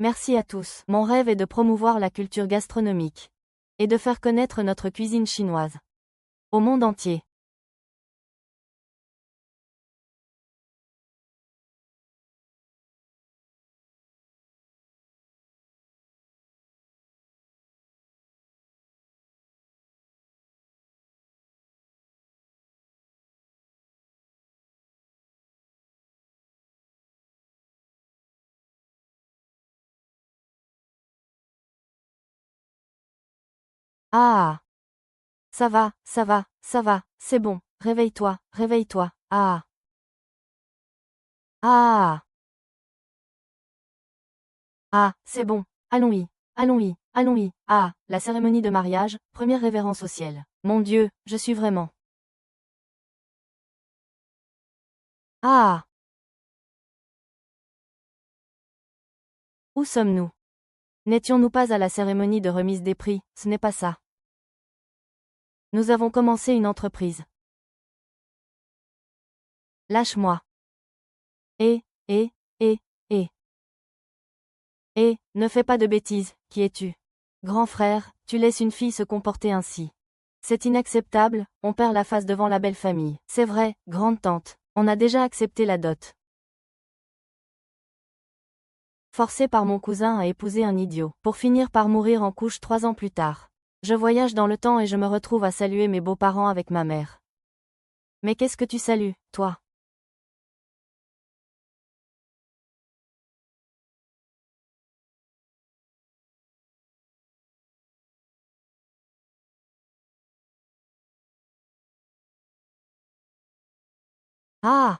Merci à tous. Mon rêve est de promouvoir la culture gastronomique et de faire connaître notre cuisine chinoise au monde entier. Ah! Ça va, ça va, ça va, c'est bon, réveille-toi, réveille-toi. Ah! Ah! Ah, c'est bon, allons-y, allons-y, allons-y. Ah, la cérémonie de mariage, première révérence au ciel. Mon Dieu, je suis vraiment. Ah! Où sommes-nous? N'étions-nous pas à la cérémonie de remise des prix? Ce n'est pas ça. Nous avons commencé une entreprise. Lâche-moi. Et, et, et, et. Ne fais pas de bêtises, qui es-tu? Grand frère, tu laisses une fille se comporter ainsi. C'est inacceptable, on perd la face devant la belle famille. C'est vrai, grande tante, on a déjà accepté la dot. Forcé par mon cousin à épouser un idiot, pour finir par mourir en couche 3 ans plus tard. Je voyage dans le temps et je me retrouve à saluer mes beaux-parents avec ma mère. Mais qu'est-ce que tu salues, toi? Ah!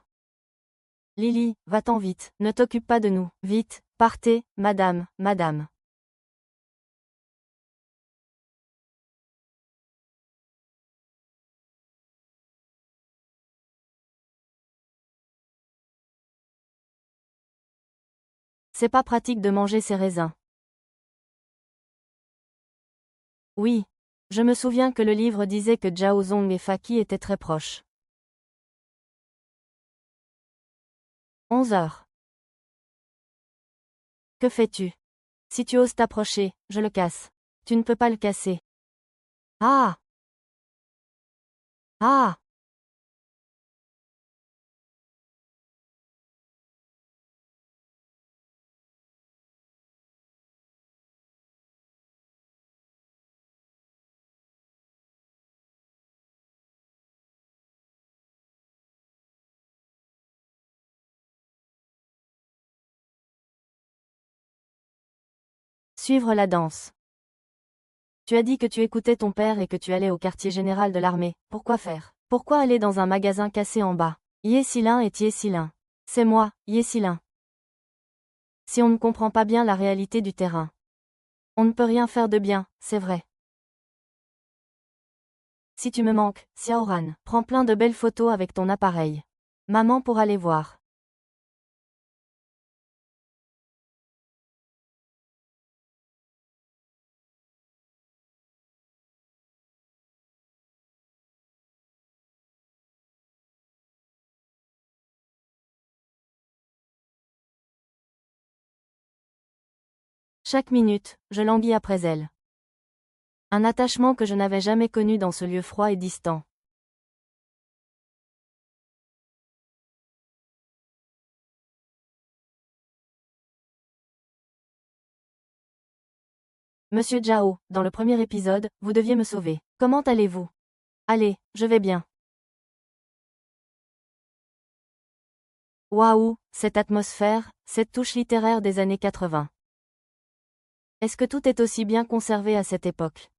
Lily, va-t'en vite, ne t'occupe pas de nous. Vite, partez, madame, madame. C'est pas pratique de manger ces raisins. Oui. Je me souviens que le livre disait que Zhao Zong et Faki étaient très proches. 11 heures. Que fais-tu? Si tu oses t'approcher, je le casse. Tu ne peux pas le casser. Ah! Ah! Suivre la danse. Tu as dit que tu écoutais ton père et que tu allais au quartier général de l'armée. Pourquoi faire? Pourquoi aller dans un magasin cassé en bas? Ye Silin et Ye Silin. C'est moi, Ye Silin. Si on ne comprend pas bien la réalité du terrain, on ne peut rien faire de bien, c'est vrai. Si tu me manques, Xiaoran, prends plein de belles photos avec ton appareil. Maman pourra les voir. Chaque minute, je languis après elle. Un attachement que je n'avais jamais connu dans ce lieu froid et distant. Monsieur Zhao, dans le premier épisode, vous deviez me sauver. Comment allez-vous? Allez, je vais bien. Waouh, cette atmosphère, cette touche littéraire des années 80. Est-ce que tout est aussi bien conservé à cette époque?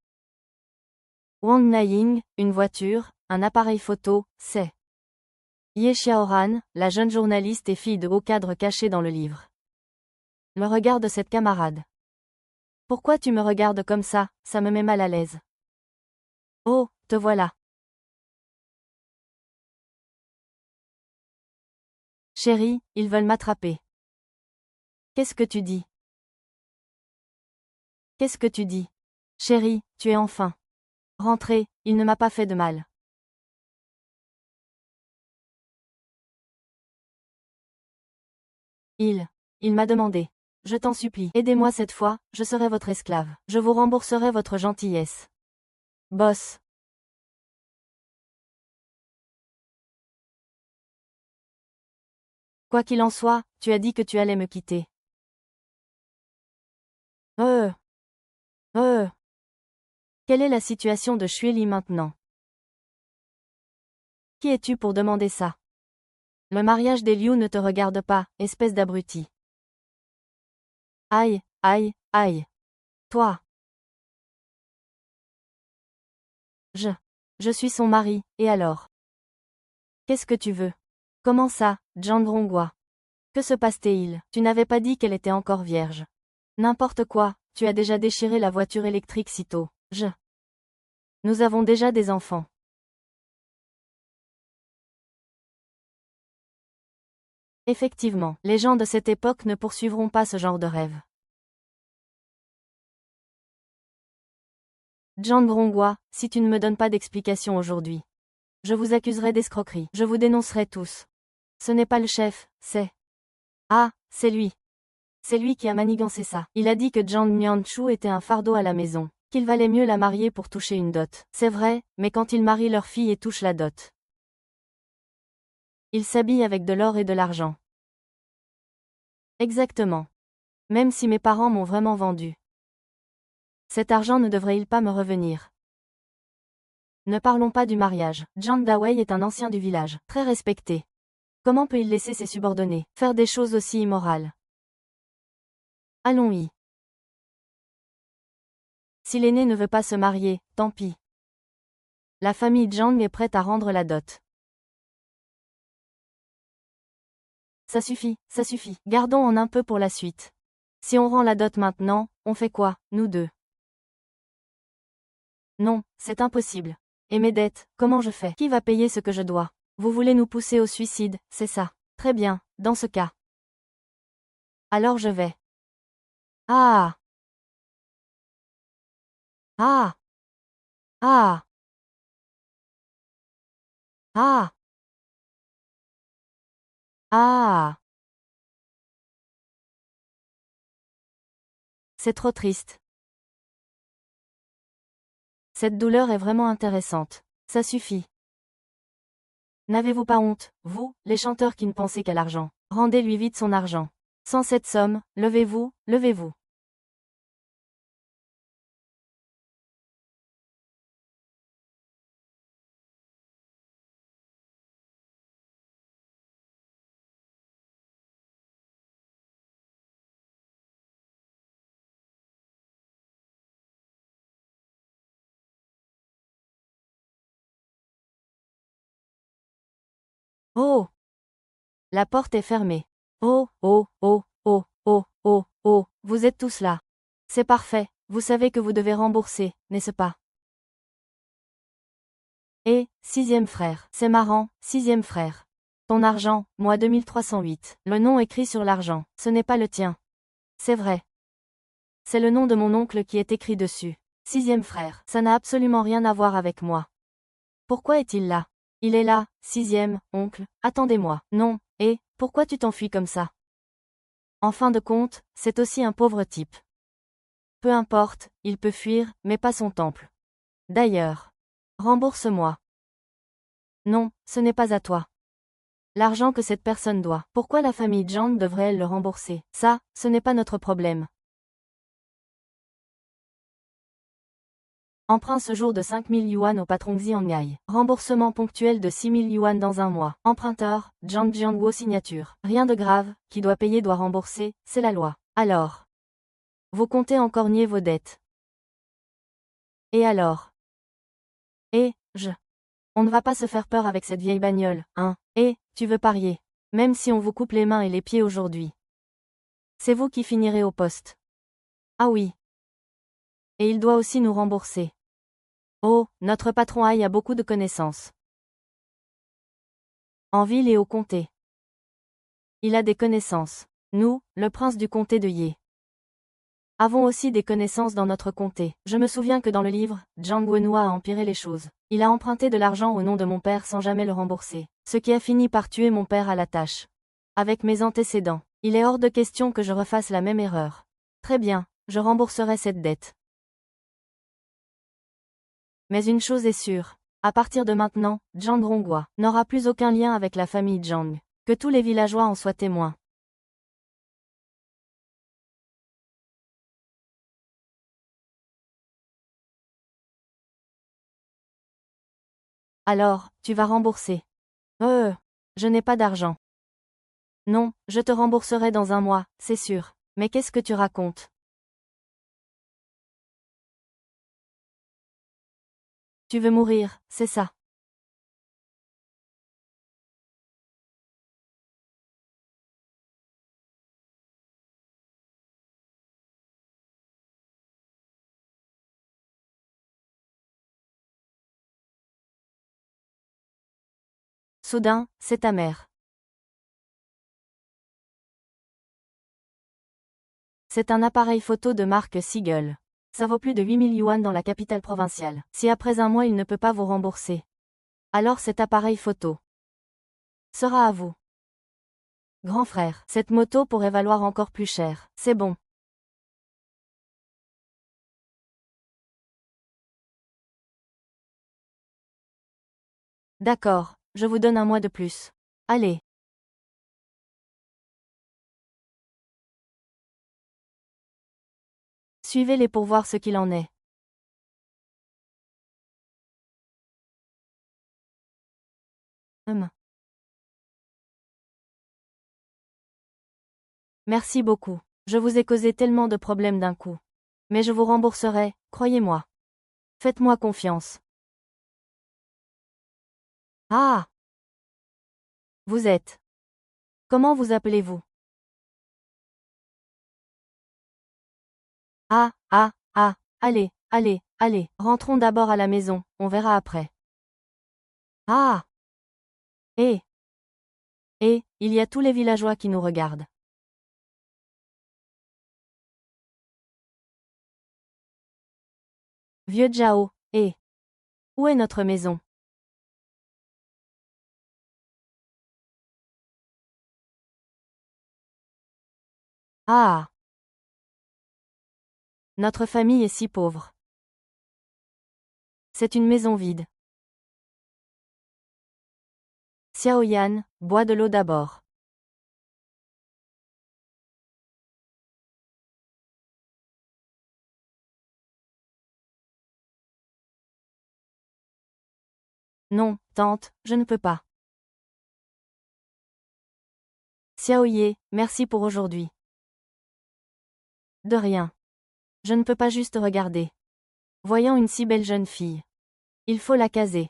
Wang Naiying, une voiture, un appareil photo, c'est Ye Xiaoran, la jeune journaliste et fille de haut cadre cachée dans le livre. Le regard de cette camarade. Pourquoi tu me regardes comme ça me met mal à l'aise. Oh, te voilà. Chérie, ils veulent m'attraper. Qu'est-ce que tu dis? Qu'est-ce que tu dis? Chérie, tu es enfin rentrée, il ne m'a pas fait de mal. Il m'a demandé. je t'en supplie. Aidez-moi cette fois, je serai votre esclave. Je vous rembourserai votre gentillesse. Boss. Quoi qu'il en soit, tu as dit que tu allais me quitter. Quelle est la situation de Xueli maintenant? Qui es-tu pour demander ça? Le mariage des Liu ne te regarde pas, espèce d'abruti. Aïe, aïe, aïe. Toi. Je suis son mari, et alors? Qu'est-ce que tu veux? Comment ça, Zhang Rongua? Que se passe-t-il? Tu n'avais pas dit qu'elle était encore vierge. N'importe quoi, tu as déjà déchiré la voiture électrique si tôt. Nous avons déjà des enfants. Effectivement, les gens de cette époque ne poursuivront pas ce genre de rêve. Zhang Rongua, si tu ne me donnes pas d'explication aujourd'hui, je vous accuserai d'escroquerie. Je vous dénoncerai tous. Ce n'est pas le chef, c'est... Ah, c'est lui. C'est lui qui a manigancé ça. Il a dit que Zhang Mianchu était un fardeau à la maison, qu'il valait mieux la marier pour toucher une dot. C'est vrai, mais quand ils marient leur fille et touchent la dot, ils s'habillent avec de l'or et de l'argent. Exactement. Même si mes parents m'ont vraiment vendu. Cet argent ne devrait-il pas me revenir? Ne parlons pas du mariage. Zhang Dawei est un ancien du village, très respecté. Comment peut-il laisser ses subordonnés faire des choses aussi immorales? Allons-y. Si l'aîné ne veut pas se marier, tant pis. La famille Zhang est prête à rendre la dot. Ça suffit, ça suffit. Gardons en un peu pour la suite. Si on rend la dot maintenant, on fait quoi, nous deux? Non, c'est impossible. Et mes dettes, comment je fais? Qui va payer ce que je dois? Vous voulez nous pousser au suicide, c'est ça. Très bien, dans ce cas. Alors je vais. Ah! Ah! Ah! Ah! Ah! C'est trop triste. Cette douleur est vraiment intéressante. Ça suffit. N'avez-vous pas honte, vous, les chanteurs qui ne pensez qu'à l'argent? Rendez-lui vite son argent. Sans cette somme, levez-vous, levez-vous. Oh! La porte est fermée. Oh, oh, oh, oh, oh, oh, oh, vous êtes tous là. C'est parfait, vous savez que vous devez rembourser, n'est-ce pas? Et, sixième frère. C'est marrant, sixième frère. Ton argent, moi 2308. Le nom écrit sur l'argent, ce n'est pas le tien. C'est vrai. C'est le nom de mon oncle qui est écrit dessus. Sixième frère. Ça n'a absolument rien à voir avec moi. Pourquoi est-il là? Il est là, sixième, oncle, attendez-moi. Non, et, pourquoi tu t'enfuis comme ça? En fin de compte, c'est aussi un pauvre type. Peu importe, il peut fuir, mais pas son temple. D'ailleurs. Rembourse-moi. Non, ce n'est pas à toi. L'argent que cette personne doit. Pourquoi la famille Zhang devrait-elle le rembourser? Ça, ce n'est pas notre problème. Emprunt ce jour de 5000 yuan au patron Xiangai. Remboursement ponctuel de 6000 yuan dans un mois. Emprunteur, Zhang Jianguo signature. Rien de grave, qui doit payer doit rembourser, c'est la loi. Alors. Vous comptez encore nier vos dettes. Et alors? On ne va pas se faire peur avec cette vieille bagnole, hein? Tu veux parier? Même si on vous coupe les mains et les pieds aujourd'hui. C'est vous qui finirez au poste. Ah oui. Et il doit aussi nous rembourser. Oh, notre patron Ai a beaucoup de connaissances. En ville et au comté. Il a des connaissances. Nous, le prince du comté de Ye, avons aussi des connaissances dans notre comté. Je me souviens que dans le livre, Zhang Wenhua a empiré les choses. Il a emprunté de l'argent au nom de mon père sans jamais le rembourser. Ce qui a fini par tuer mon père à la tâche. Avec mes antécédents. Il est hors de question que je refasse la même erreur. Très bien, je rembourserai cette dette. Mais une chose est sûre. À partir de maintenant, Zhang Ronghua n'aura plus aucun lien avec la famille Zhang. Que tous les villageois en soient témoins. Alors, tu vas rembourser. Je n'ai pas d'argent. Non, je te rembourserai dans un mois, c'est sûr. Mais qu'est-ce que tu racontes? Tu veux mourir, c'est ça. Soudain, c'est ta mère. C'est un appareil photo de marque Seagull. Ça vaut plus de 8000 yuan dans la capitale provinciale. Si après un mois il ne peut pas vous rembourser, alors cet appareil photo sera à vous. Grand frère, cette moto pourrait valoir encore plus cher. C'est bon. D'accord, je vous donne un mois de plus. Allez. Suivez-les pour voir ce qu'il en est. Merci beaucoup. Je vous ai causé tellement de problèmes d'un coup. Mais je vous rembourserai, croyez-moi. Faites-moi confiance. Ah! Vous êtes. Comment vous appelez-vous? Allez, allez, rentrons d'abord à la maison, on verra après. Ah! Eh! Il y a tous les villageois qui nous regardent. Vieux Zhao, où est notre maison? Ah! Notre famille est si pauvre. C'est une maison vide. Xiao Yan, bois de l'eau d'abord. Non, tante, je ne peux pas. Xiao Ye, merci pour aujourd'hui. De rien. Je ne peux pas juste regarder. Voyant une si belle jeune fille. Il faut la caser.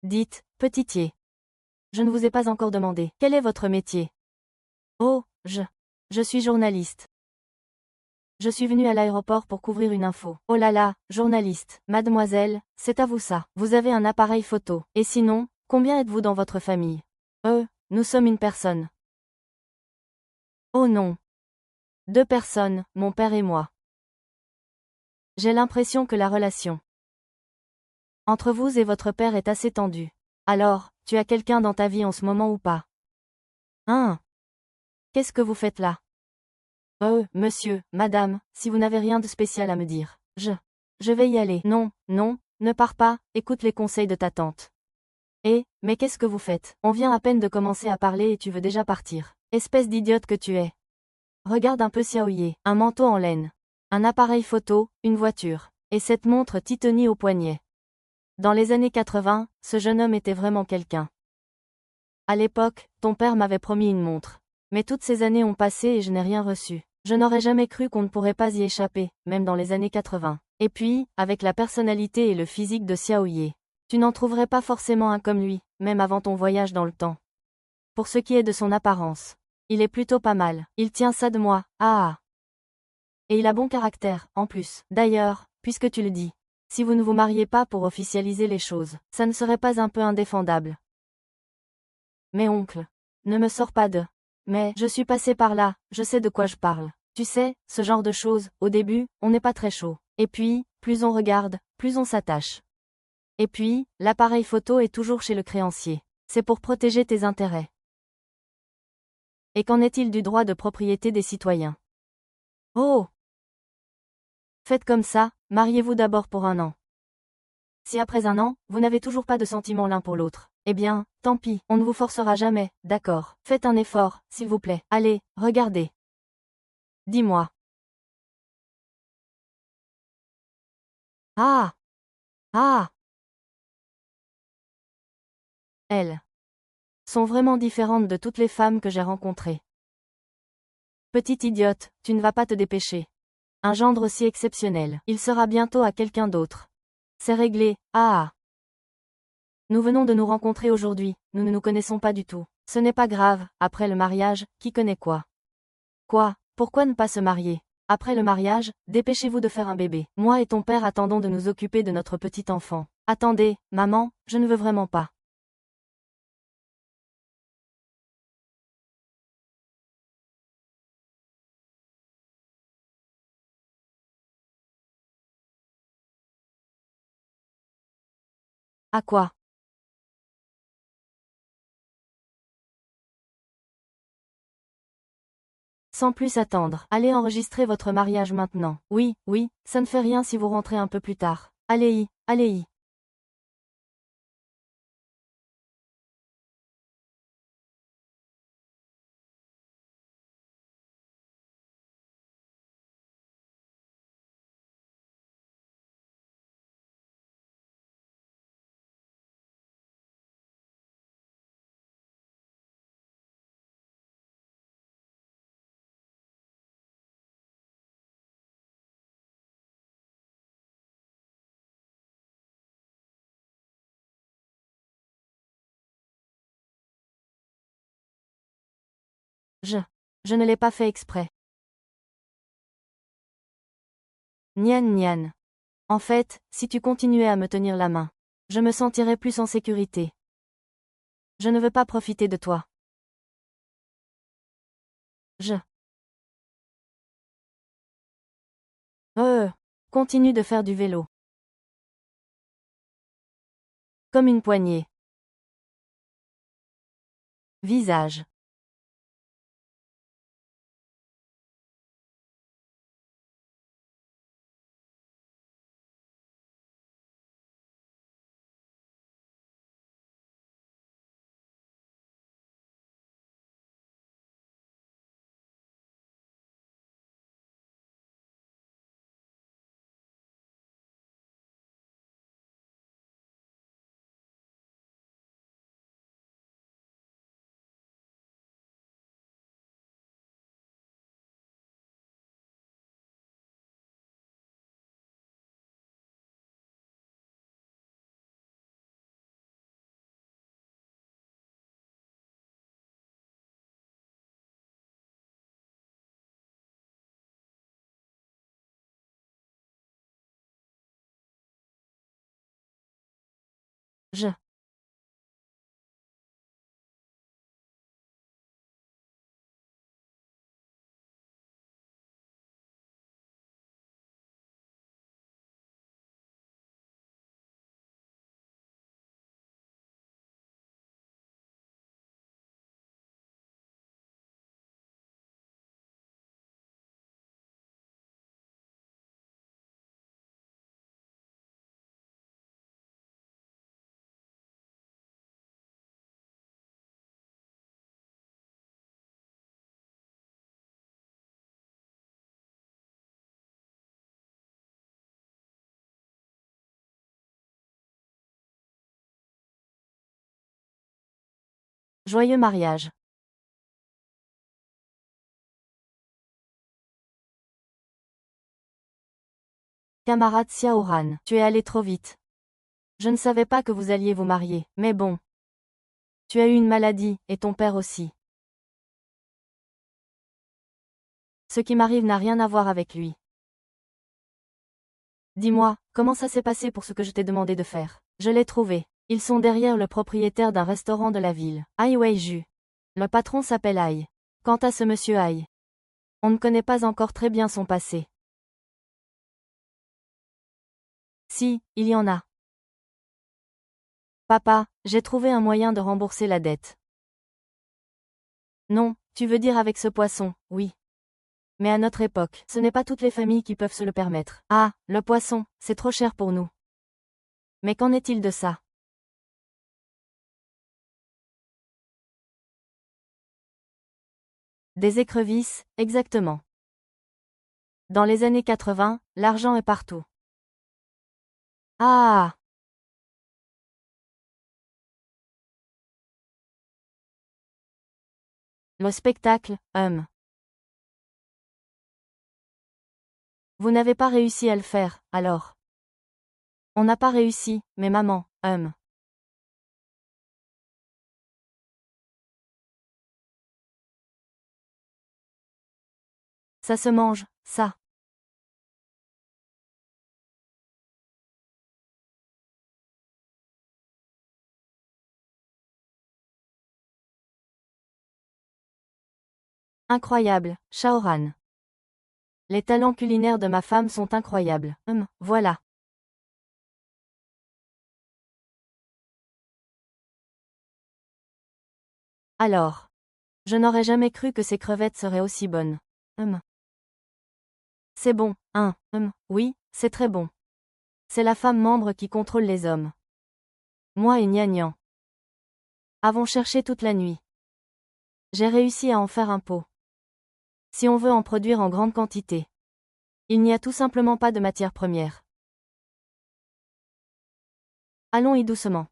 Dites, petitier. Je ne vous ai pas encore demandé. Quel est votre métier? Oh, je suis journaliste. Je suis venu à l'aéroport pour couvrir une info. Oh là là, journaliste. Mademoiselle, c'est à vous ça. Vous avez un appareil photo. Et sinon, combien êtes-vous dans votre famille? Nous sommes une personne. Oh non. 2 personnes, mon père et moi. J'ai l'impression que la relation entre vous et votre père est assez tendue. Alors, tu as quelqu'un dans ta vie en ce moment ou pas? Hein? Qu'est-ce que vous faites là? Monsieur, madame, si vous n'avez rien de spécial à me dire, je vais y aller. Non, ne pars pas, écoute les conseils de ta tante. Mais qu'est-ce que vous faites? On vient à peine de commencer à parler et tu veux déjà partir. Espèce d'idiote que tu es. Regarde un peu Xiaoye, un manteau en laine, un appareil photo, une voiture, et cette montre Titoni au poignet. Dans les années 80, ce jeune homme était vraiment quelqu'un. À l'époque, ton père m'avait promis une montre. Mais toutes ces années ont passé et je n'ai rien reçu. Je n'aurais jamais cru qu'on ne pourrait pas y échapper, même dans les années 80. Et puis, avec la personnalité et le physique de Xiaoye, tu n'en trouverais pas forcément un comme lui, même avant ton voyage dans le temps. Pour ce qui est de son apparence, il est plutôt pas mal. Il tient ça de moi, Et il a bon caractère, en plus. D'ailleurs, puisque tu le dis, si vous ne vous mariez pas pour officialiser les choses, ça ne serait pas un peu indéfendable? Mais oncle, ne me sors pas de... Mais, je suis passé par là, je sais de quoi je parle. Tu sais, ce genre de choses, au début, on n'est pas très chaud. Et puis, plus on regarde, plus on s'attache. Et puis, l'appareil photo est toujours chez le créancier. C'est pour protéger tes intérêts. Et qu'en est-il du droit de propriété des citoyens? Oh! Faites comme ça, mariez-vous d'abord pour un an. Si après un an, vous n'avez toujours pas de sentiments l'un pour l'autre, eh bien, tant pis, on ne vous forcera jamais, d'accord. Faites un effort, s'il vous plaît. Allez, regardez. Dis-moi. Ah! Ah! Elles sont vraiment différentes de toutes les femmes que j'ai rencontrées. Petite idiote, tu ne vas pas te dépêcher. Un gendre aussi exceptionnel, il sera bientôt à quelqu'un d'autre. C'est réglé, ah! Nous venons de nous rencontrer aujourd'hui, nous ne nous connaissons pas du tout. Ce n'est pas grave, après le mariage, qui connaît quoi? Quoi? Pourquoi ne pas se marier? Après le mariage, dépêchez-vous de faire un bébé. Moi et ton père attendons de nous occuper de notre petit enfant. Attendez, maman, je ne veux vraiment pas. À quoi? Sans plus attendre, allez enregistrer votre mariage maintenant. Oui, oui, ça ne fait rien si vous rentrez un peu plus tard. Allez-y, allez-y. Je. Je ne l'ai pas fait exprès. Nian nian. En fait, si tu continuais à me tenir la main, je me sentirais plus en sécurité. Je ne veux pas profiter de toi. Je. Continue de faire du vélo. Comme une poignée. Visage. Je. Joyeux mariage. Camarade Xiaoran, tu es allé trop vite. Je ne savais pas que vous alliez vous marier, mais bon. Tu as eu une maladie, et ton père aussi. Ce qui m'arrive n'a rien à voir avec lui. Dis-moi, comment ça s'est passé pour ce que je t'ai demandé de faire? Je l'ai trouvé. Ils sont derrière le propriétaire d'un restaurant de la ville. Ai Weiju. Le patron s'appelle Ai. Quant à ce monsieur Ai, on ne connaît pas encore très bien son passé. Si, il y en a. Papa, j'ai trouvé un moyen de rembourser la dette. Non, tu veux dire avec ce poisson, oui. Mais à notre époque, ce n'est pas toutes les familles qui peuvent se le permettre. Ah, le poisson, c'est trop cher pour nous. Mais qu'en est-il de ça? Des écrevisses, exactement. Dans les années 80, l'argent est partout. Ah! Le spectacle, Vous n'avez pas réussi à le faire, alors. On n'a pas réussi, mais maman, Ça se mange, ça. Incroyable, Shaoran. Les talents culinaires de ma femme sont incroyables. Voilà. Alors. Je n'aurais jamais cru que ces crevettes seraient aussi bonnes. C'est bon, oui, c'est très bon. C'est la femme membre qui contrôle les hommes. Moi et Gnagnan avons cherché toute la nuit. J'ai réussi à en faire un pot. Si on veut en produire en grande quantité. Il n'y a tout simplement pas de matière première. Allons-y doucement.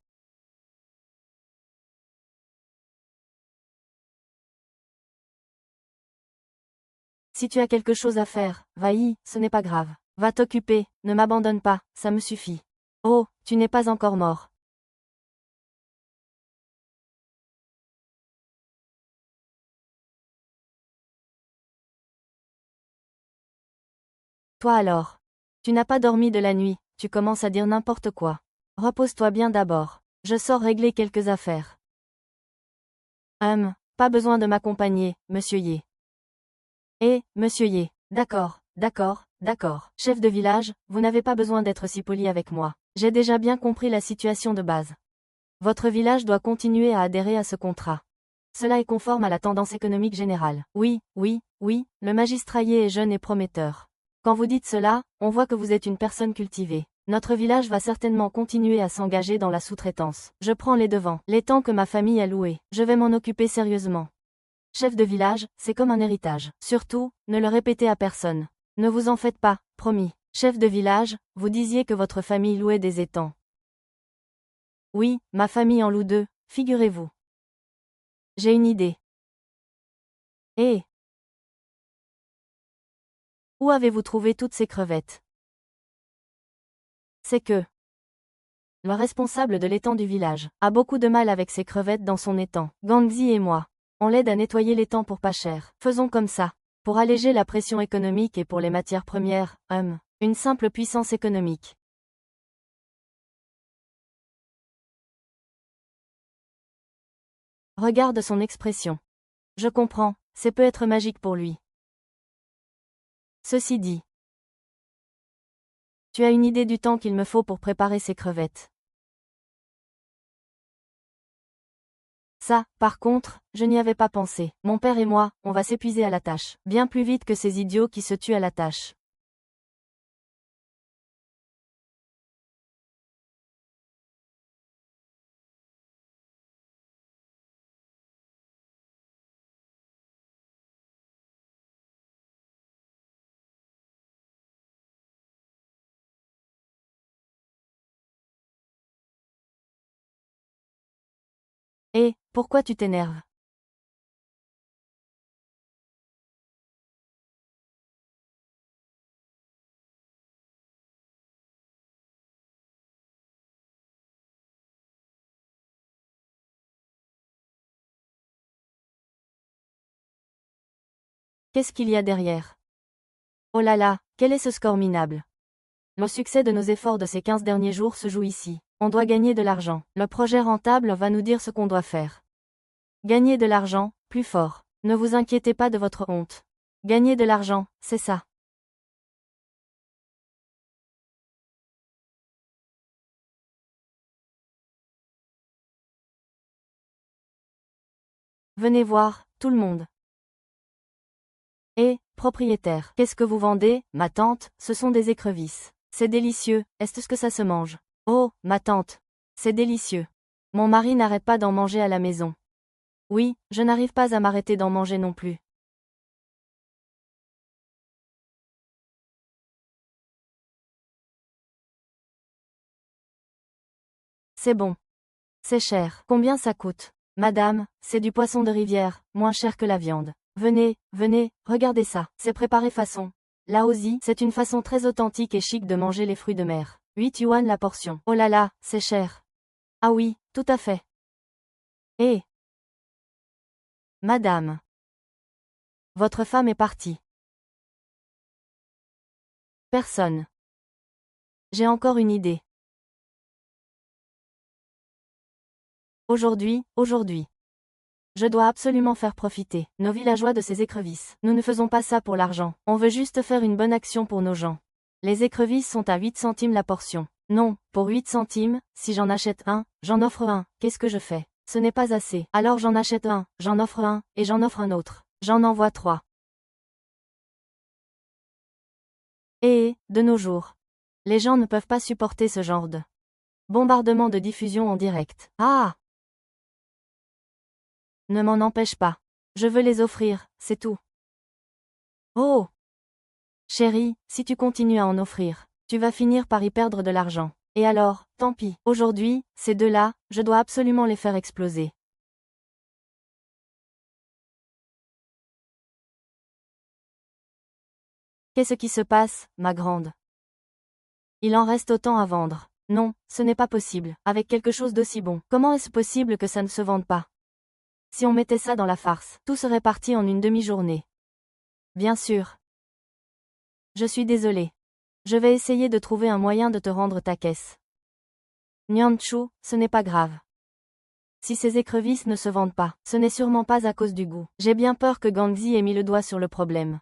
Si tu as quelque chose à faire, va-y, ce n'est pas grave. Va t'occuper, ne m'abandonne pas, ça me suffit. Oh, tu n'es pas encore mort. Toi alors. Tu n'as pas dormi de la nuit, tu commences à dire n'importe quoi. Repose-toi bien d'abord. Je sors régler quelques affaires. Pas besoin de m'accompagner, monsieur Yé. Monsieur Yé. D'accord, d'accord, d'accord. Chef de village, vous n'avez pas besoin d'être si poli avec moi. J'ai déjà bien compris la situation de base. Votre village doit continuer à adhérer à ce contrat. Cela est conforme à la tendance économique générale. Oui, oui, oui, le magistrat Yé est jeune et prometteur. Quand vous dites cela, on voit que vous êtes une personne cultivée. Notre village va certainement continuer à s'engager dans la sous-traitance. Je prends les devants. Les temps que ma famille a loués. Je vais m'en occuper sérieusement. Chef de village, c'est comme un héritage. Surtout, ne le répétez à personne. Ne vous en faites pas, promis. Chef de village, vous disiez que votre famille louait des étangs. Oui, ma famille en loue deux, figurez-vous. J'ai une idée. Eh, où avez-vous trouvé toutes ces crevettes? C'est que le responsable de l'étang du village a beaucoup de mal avec ses crevettes dans son étang. Gangzi et moi, on l'aide à nettoyer l'étang pour pas cher. Faisons comme ça. Pour alléger la pression économique et pour les matières premières, une simple puissance économique. Regarde son expression. Je comprends, c'est peut être magique pour lui. Ceci dit, tu as une idée du temps qu'il me faut pour préparer ces crevettes. Ça, par contre, je n'y avais pas pensé. Mon père et moi, on va s'épuiser à la tâche. Bien plus vite que ces idiots qui se tuent à la tâche. Pourquoi tu t'énerves? Qu'est-ce qu'il y a derrière? Oh là là, quel est ce score minable? Le succès de nos efforts de ces 15 derniers jours se joue ici. On doit gagner de l'argent. Le projet rentable va nous dire ce qu'on doit faire. Gagner de l'argent, plus fort. Ne vous inquiétez pas de votre honte. Gagner de l'argent, c'est ça. Venez voir, tout le monde. Et, propriétaire, qu'est-ce que vous vendez, ma tante? Ce sont des écrevisses. C'est délicieux, est-ce que ça se mange? Oh, ma tante. C'est délicieux. Mon mari n'arrête pas d'en manger à la maison. Oui, je n'arrive pas à m'arrêter d'en manger non plus. C'est bon. C'est cher. Combien ça coûte? Madame, c'est du poisson de rivière, moins cher que la viande. Venez, venez, regardez ça. C'est préparé façon. Laozi, c'est une façon très authentique et chic de manger les fruits de mer. 8 yuan la portion. Oh là là, c'est cher. Ah oui, tout à fait. Eh, madame. Votre femme est partie. Personne. J'ai encore une idée. Aujourd'hui. Je dois absolument faire profiter nos villageois de ces écrevisses. Nous ne faisons pas ça pour l'argent. On veut juste faire une bonne action pour nos gens. Les écrevisses sont à 8 centimes la portion. Non, pour 8 centimes, si j'en achète un, j'en offre un. Qu'est-ce que je fais? Ce n'est pas assez. Alors j'en achète un, j'en offre un, et j'en offre un autre. J'en envoie 3. Et, de nos jours, les gens ne peuvent pas supporter ce genre de bombardement de diffusion en direct. Ah! Ne m'en empêche pas. Je veux les offrir, c'est tout. Oh! Chérie, si tu continues à en offrir, tu vas finir par y perdre de l'argent. Et alors, tant pis. Aujourd'hui, ces deux-là, je dois absolument les faire exploser. Qu'est-ce qui se passe, ma grande? Il en reste autant à vendre. Non, ce n'est pas possible. Avec quelque chose d'aussi bon, comment est-ce possible que ça ne se vende pas? Si on mettait ça dans la farce, tout serait parti en une demi-journée. Bien sûr. Je suis désolée. Je vais essayer de trouver un moyen de te rendre ta caisse. Nyanchu, ce n'est pas grave. Si ces écrevisses ne se vendent pas, ce n'est sûrement pas à cause du goût. J'ai bien peur que Gangzi ait mis le doigt sur le problème.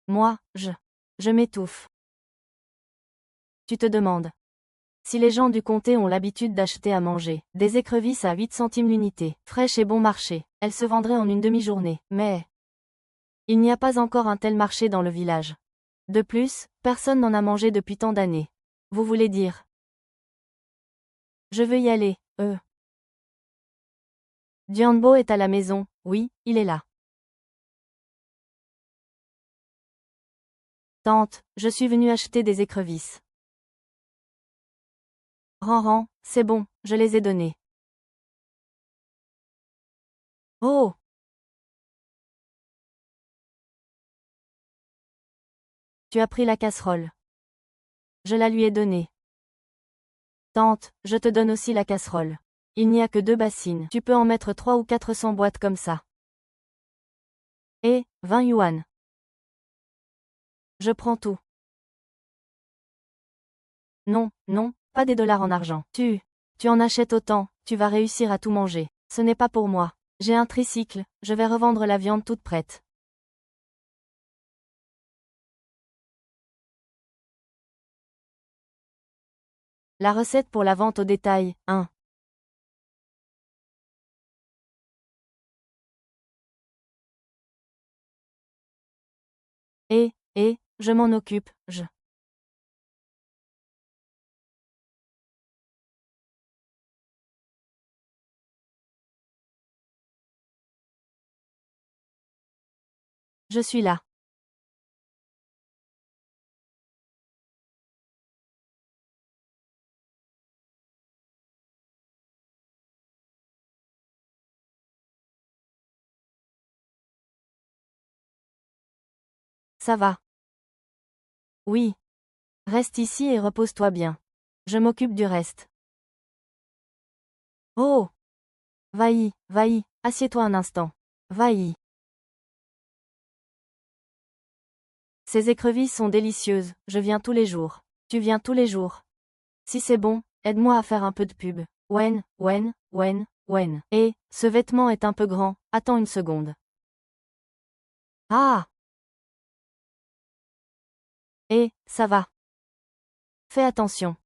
Moi, je m'étouffe. Tu te demandes. Si les gens du comté ont l'habitude d'acheter à manger, des écrevisses à 8 centimes l'unité, fraîches et bon marché, elles se vendraient en une demi-journée. Mais il n'y a pas encore un tel marché dans le village. De plus, personne n'en a mangé depuis tant d'années. Vous voulez dire? Je veux y aller, Dianbo est à la maison, oui, il est là. Tante, je suis venue acheter des écrevisses. Ranran, c'est bon, je les ai donnés. Oh! Tu as pris la casserole. Je la lui ai donnée. Tante, je te donne aussi la casserole. Il n'y a que 2 bassines. Tu peux en mettre 3 ou 400 boîtes comme ça. Et, 20 yuan. Je prends tout. Non, non, pas des dollars en argent. Tu en achètes autant, tu vas réussir à tout manger. Ce n'est pas pour moi. J'ai un tricycle, je vais revendre la viande toute prête. La recette pour la vente au détail, 1. Et, je m'en occupe, Je suis là. Ça va. Oui. Reste ici et repose-toi bien. Je m'occupe du reste. Oh! Va-y, assieds-toi un instant. Va-y. Ces écrevisses sont délicieuses, je viens tous les jours. Tu viens tous les jours. Si c'est bon, aide-moi à faire un peu de pub. Wen. Et, ce vêtement est un peu grand, attends une seconde. Ah! Ça va. Fais attention.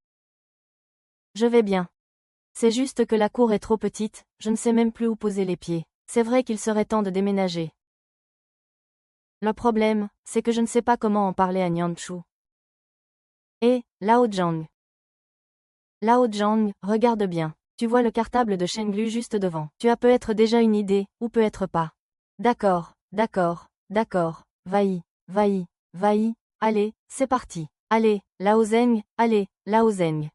Je vais bien. C'est juste que la cour est trop petite, je ne sais même plus où poser les pieds. C'est vrai qu'il serait temps de déménager. Le problème, c'est que je ne sais pas comment en parler à Nianchu. Et, Lao Zhang. Lao Zhang, regarde bien. Tu vois le cartable de Shenglu juste devant. Tu as peut-être déjà une idée, ou peut-être pas. D'accord, d'accord, d'accord. Va-y, va-y, va-y. Allez, c'est parti. Allez, Lao Zeng, allez, Lao Zeng.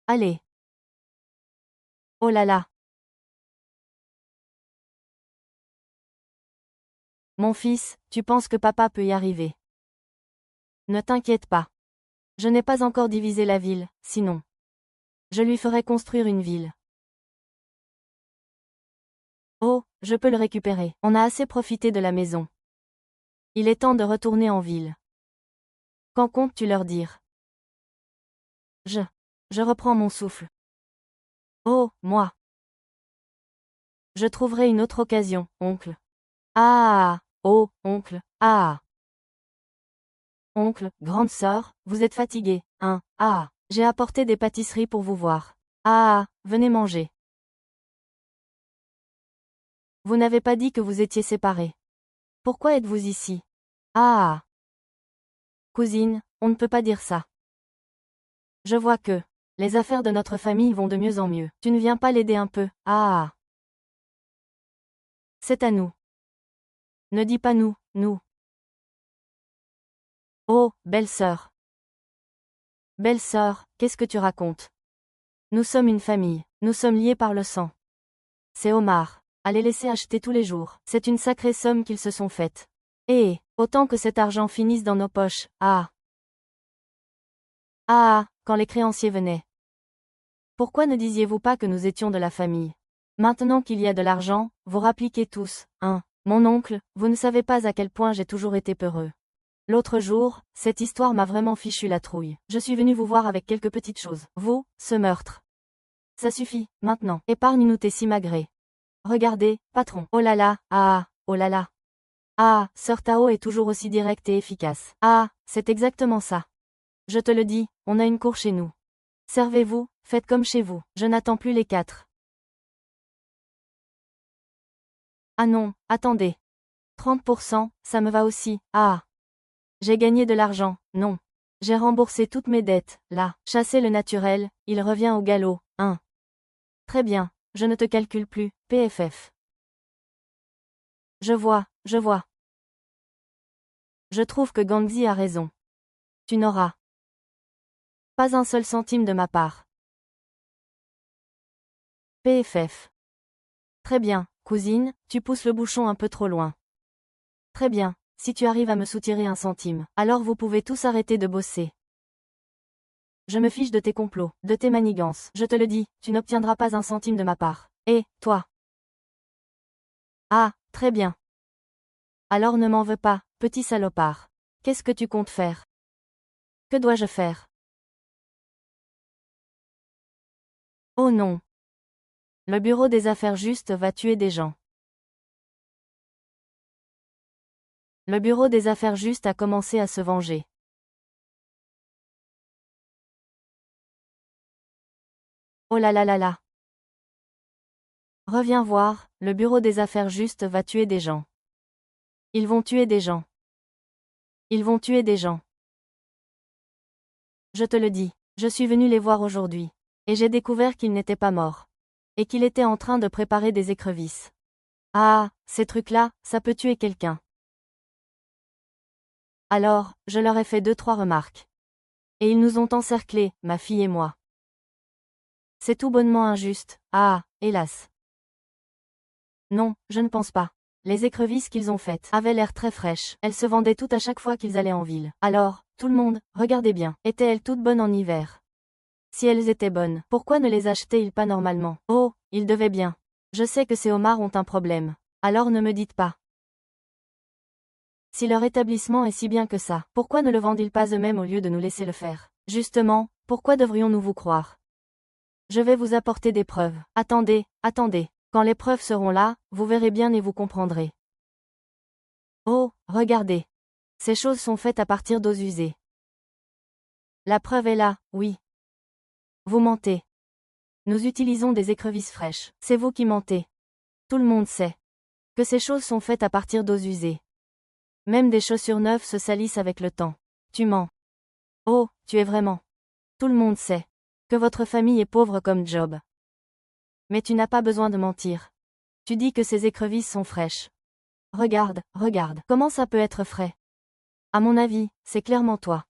Allez. Oh là là. Mon fils, tu penses que papa peut y arriver? Ne t'inquiète pas. Je n'ai pas encore divisé la ville, sinon. Je lui ferai construire une ville. Oh, je peux le récupérer. On a assez profité de la maison. Il est temps de retourner en ville. Quand comptes-tu leur dire? Je reprends mon souffle. Oh, moi. Je trouverai une autre occasion, oncle. Ah, oh, oncle, ah. Oncle, grande sœur, vous êtes fatigué, hein, ah. J'ai apporté des pâtisseries pour vous voir. Ah, venez manger. Vous n'avez pas dit que vous étiez séparés. Pourquoi êtes-vous ici? Ah. Cousine, on ne peut pas dire ça. Je vois que les affaires de notre famille vont de mieux en mieux. Tu ne viens pas l'aider un peu? Ah. C'est à nous. Ne dis pas nous, nous. Oh, belle-sœur. Belle-sœur, qu'est-ce que tu racontes? Nous sommes une famille, nous sommes liés par le sang. C'est Omar. À les laisser acheter tous les jours. C'est une sacrée somme qu'ils se sont faite. Et, autant que cet argent finisse dans nos poches, ah. Ah, quand les créanciers venaient. Pourquoi ne disiez-vous pas que nous étions de la famille? Maintenant qu'il y a de l'argent, vous rappliquez tous, hein. Mon oncle, vous ne savez pas à quel point j'ai toujours été peureux. L'autre jour, cette histoire m'a vraiment fichu la trouille. Je suis venu vous voir avec quelques petites choses. Vous, ce meurtre. Ça suffit, maintenant. Épargne-nous tes simagrées. Regardez, patron. Oh là là, ah, oh là là. Ah, Sœur Tao est toujours aussi directe et efficace. Ah, c'est exactement ça. Je te le dis, on a une cour chez nous. Servez-vous, faites comme chez vous. Je n'attends plus les 4. Ah non, attendez. 30%, ça me va aussi. Ah. J'ai gagné de l'argent, non. J'ai remboursé toutes mes dettes, là. Chasser le naturel, il revient au galop, hein. Très bien, je ne te calcule plus, PFF. Je vois, je vois. Je trouve que Gangzi a raison. Tu n'auras pas un seul centime de ma part. PFF. Très bien, cousine, tu pousses le bouchon un peu trop loin. Très bien, si tu arrives à me soutirer un centime, alors vous pouvez tous arrêter de bosser. Je me fiche de tes complots, de tes manigances. Je te le dis, tu n'obtiendras pas un centime de ma part. Et, toi? Ah, très bien. Alors ne m'en veux pas, petit salopard. Qu'est-ce que tu comptes faire? Que dois-je faire? Oh non. Le bureau des affaires justes va tuer des gens. Le bureau des affaires justes a commencé à se venger. Oh là là là là. Reviens voir, le bureau des affaires justes va tuer des gens. Ils vont tuer des gens. Ils vont tuer des gens. Je te le dis, je suis venu les voir aujourd'hui. Et j'ai découvert qu'ils n'étaient pas morts. Et qu'il était en train de préparer des écrevisses. Ah, ces trucs-là, ça peut tuer quelqu'un. Alors, je leur ai fait 2-3 remarques. Et ils nous ont encerclés, ma fille et moi. C'est tout bonnement injuste, ah, hélas. Non, je ne pense pas. Les écrevisses qu'ils ont faites avaient l'air très fraîches. Elles se vendaient toutes à chaque fois qu'ils allaient en ville. Alors, tout le monde, regardez bien, étaient-elles toutes bonnes en hiver? Si elles étaient bonnes, pourquoi ne les achetaient-ils pas normalement? Oh, ils devaient bien. Je sais que ces homards ont un problème. Alors ne me dites pas. Si leur établissement est si bien que ça, pourquoi ne le vendent-ils pas eux-mêmes au lieu de nous laisser le faire? Justement, pourquoi devrions-nous vous croire? Je vais vous apporter des preuves. Attendez, attendez. Quand les preuves seront là, vous verrez bien et vous comprendrez. Oh, regardez. Ces choses sont faites à partir d'eaux usées. La preuve est là, oui. Vous mentez. Nous utilisons des écrevisses fraîches. C'est vous qui mentez. Tout le monde sait que ces choses sont faites à partir d'os usés. Même des chaussures neuves se salissent avec le temps. Tu mens. Oh, tu es vraiment. Tout le monde sait que votre famille est pauvre comme Job. Mais tu n'as pas besoin de mentir. Tu dis que ces écrevisses sont fraîches. Regarde, regarde. Comment ça peut être frais? À mon avis, c'est clairement toi.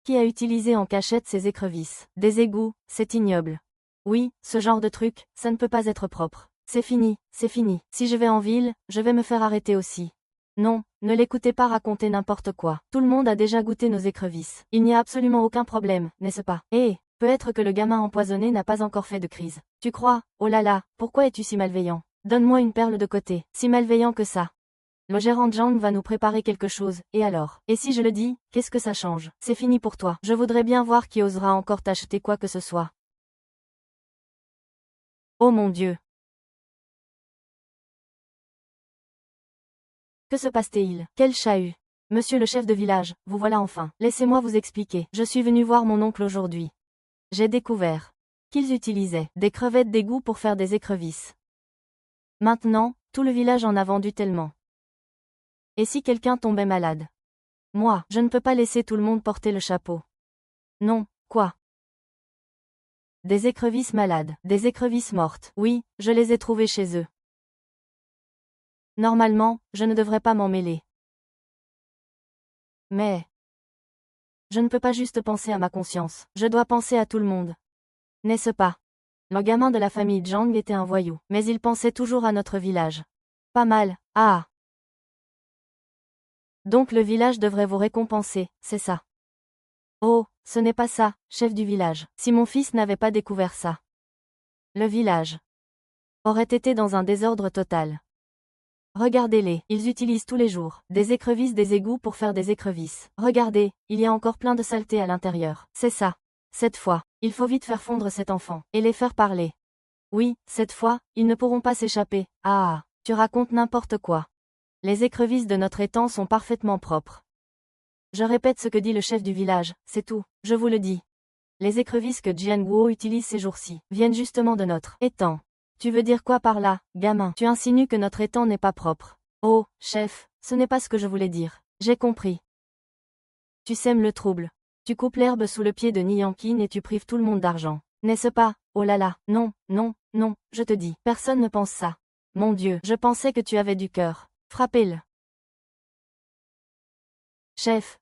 Qui a utilisé en cachette ces écrevisses? Des égouts, c'est ignoble. Oui, ce genre de truc, ça ne peut pas être propre. C'est fini, c'est fini. Si je vais en ville, je vais me faire arrêter aussi. Non, ne l'écoutez pas raconter n'importe quoi. Tout le monde a déjà goûté nos écrevisses. Il n'y a absolument aucun problème, n'est-ce pas? Peut-être que le gamin empoisonné n'a pas encore fait de crise. Tu crois? Oh là là, pourquoi es-tu si malveillant? Donne-moi une perle de côté. Si malveillant que ça. Le gérant Zhang va nous préparer quelque chose, et alors? Et si je le dis, qu'est-ce que ça change? C'est fini pour toi. Je voudrais bien voir qui osera encore t'acheter quoi que ce soit. Oh mon Dieu! Que se passe-t-il? Quel chahut! Monsieur le chef de village, vous voilà enfin. Laissez-moi vous expliquer. Je suis venu voir mon oncle aujourd'hui. J'ai découvert qu'ils utilisaient des crevettes d'égout pour faire des écrevisses. Maintenant, tout le village en a vendu tellement. Et si quelqu'un tombait malade? Moi, je ne peux pas laisser tout le monde porter le chapeau. Non, quoi? Des écrevisses malades, des écrevisses mortes. Oui, je les ai trouvées chez eux. Normalement, je ne devrais pas m'en mêler. Mais je ne peux pas juste penser à ma conscience. Je dois penser à tout le monde. N'est-ce pas? Le gamin de la famille Zhang était un voyou, mais il pensait toujours à notre village. Pas mal, ah! Donc le village devrait vous récompenser, c'est ça. Oh, ce n'est pas ça, chef du village. Si mon fils n'avait pas découvert ça, le village aurait été dans un désordre total. Regardez-les, ils utilisent tous les jours des écrevisses des égouts pour faire des écrevisses. Regardez, il y a encore plein de saleté à l'intérieur. C'est ça. Cette fois, il faut vite faire fondre cet enfant, et les faire parler. Oui, cette fois, ils ne pourront pas s'échapper. Ah, tu racontes n'importe quoi. Les écrevisses de notre étang sont parfaitement propres. Je répète ce que dit le chef du village, c'est tout, je vous le dis. Les écrevisses que Jian Guo utilise ces jours-ci viennent justement de notre étang. Tu veux dire quoi par là, gamin? Tu insinues que notre étang n'est pas propre. Oh, chef, ce n'est pas ce que je voulais dire. J'ai compris. Tu sèmes le trouble. Tu coupes l'herbe sous le pied de Nianqin et tu prives tout le monde d'argent. N'est-ce pas? Oh là là, non, non, non, je te dis, personne ne pense ça. Mon Dieu, je pensais que tu avais du cœur. Frappez-le. Chef,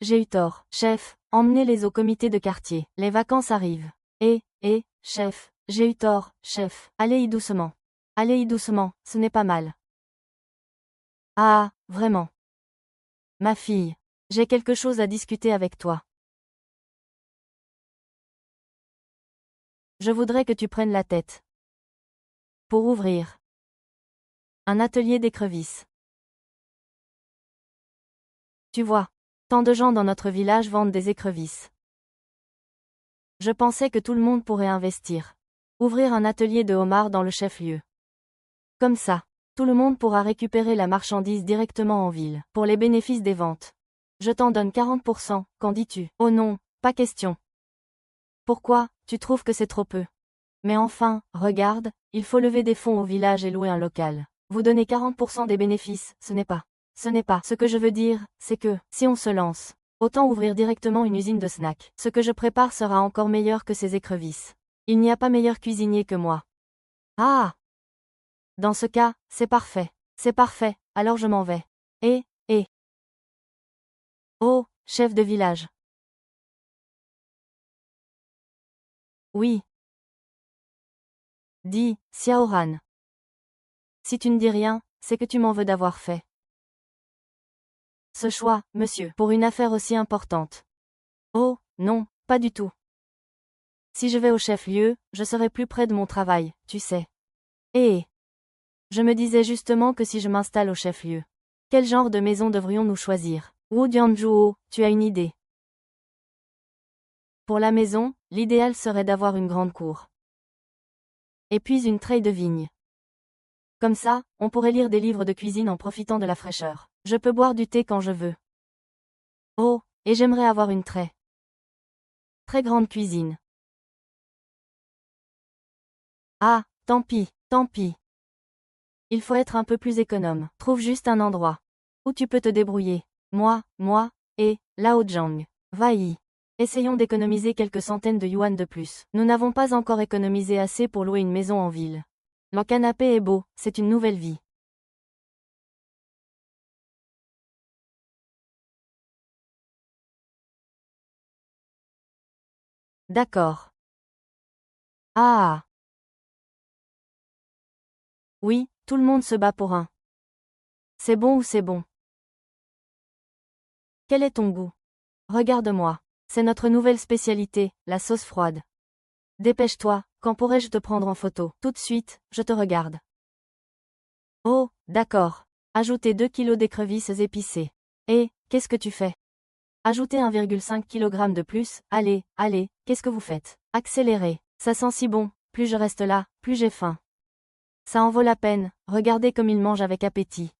j'ai eu tort. Chef, emmenez-les au comité de quartier. Les vacances arrivent. Chef, j'ai eu tort, chef. Allez-y doucement. Allez-y doucement, ce n'est pas mal. Ah, vraiment. Ma fille, j'ai quelque chose à discuter avec toi. Je voudrais que tu prennes la tête. Pour ouvrir un atelier d'écrevisses. Tu vois, tant de gens dans notre village vendent des écrevisses. Je pensais que tout le monde pourrait investir. Ouvrir un atelier de homard dans le chef-lieu. Comme ça, tout le monde pourra récupérer la marchandise directement en ville, pour les bénéfices des ventes. Je t'en donne 40%, qu'en dis-tu? Oh non, pas question. Pourquoi, tu trouves que c'est trop peu? Mais enfin, regarde, il faut lever des fonds au village et louer un local. Vous donnez 40% des bénéfices, ce n'est pas. Ce n'est pas. Ce que je veux dire, c'est que, si on se lance, autant ouvrir directement une usine de snacks. Ce que je prépare sera encore meilleur que ces écrevisses. Il n'y a pas meilleur cuisinier que moi. Ah! Dans ce cas, c'est parfait. C'est parfait, alors je m'en vais. Oh, chef de village. Oui. Dis, Xiaoran. Si tu ne dis rien, c'est que tu m'en veux d'avoir fait ce choix, monsieur, pour une affaire aussi importante. Oh, non, pas du tout. Si je vais au chef-lieu, je serai plus près de mon travail, tu sais. Je me disais justement que si je m'installe au chef-lieu, quel genre de maison devrions-nous choisir? Wu Dianzhuo, tu as une idée? Pour la maison, l'idéal serait d'avoir une grande cour. Et puis une treille de vigne. Comme ça, on pourrait lire des livres de cuisine en profitant de la fraîcheur. Je peux boire du thé quand je veux. Oh, et j'aimerais avoir une très grande cuisine. Ah, tant pis, tant pis. Il faut être un peu plus économe. Trouve juste un endroit où tu peux te débrouiller. Moi, et Lao Zhang. Va-y. Essayons d'économiser quelques centaines de yuan de plus. Nous n'avons pas encore économisé assez pour louer une maison en ville. Le canapé est beau, c'est une nouvelle vie. D'accord. Ah. Oui, tout le monde se bat pour un. C'est bon ou c'est bon? Quel est ton goût? Regarde-moi. C'est notre nouvelle spécialité, la sauce froide. Dépêche-toi, quand pourrais-je te prendre en photo? Tout de suite, je te regarde. Oh, d'accord. Ajoutez 2 kilos d'écrevisses épicées. Et, qu'est-ce que tu fais? Ajoutez 1,5 kg de plus, allez, qu'est-ce que vous faites? Accélérez. Ça sent si bon, plus je reste là, plus j'ai faim. Ça en vaut la peine, regardez comme il mange avec appétit.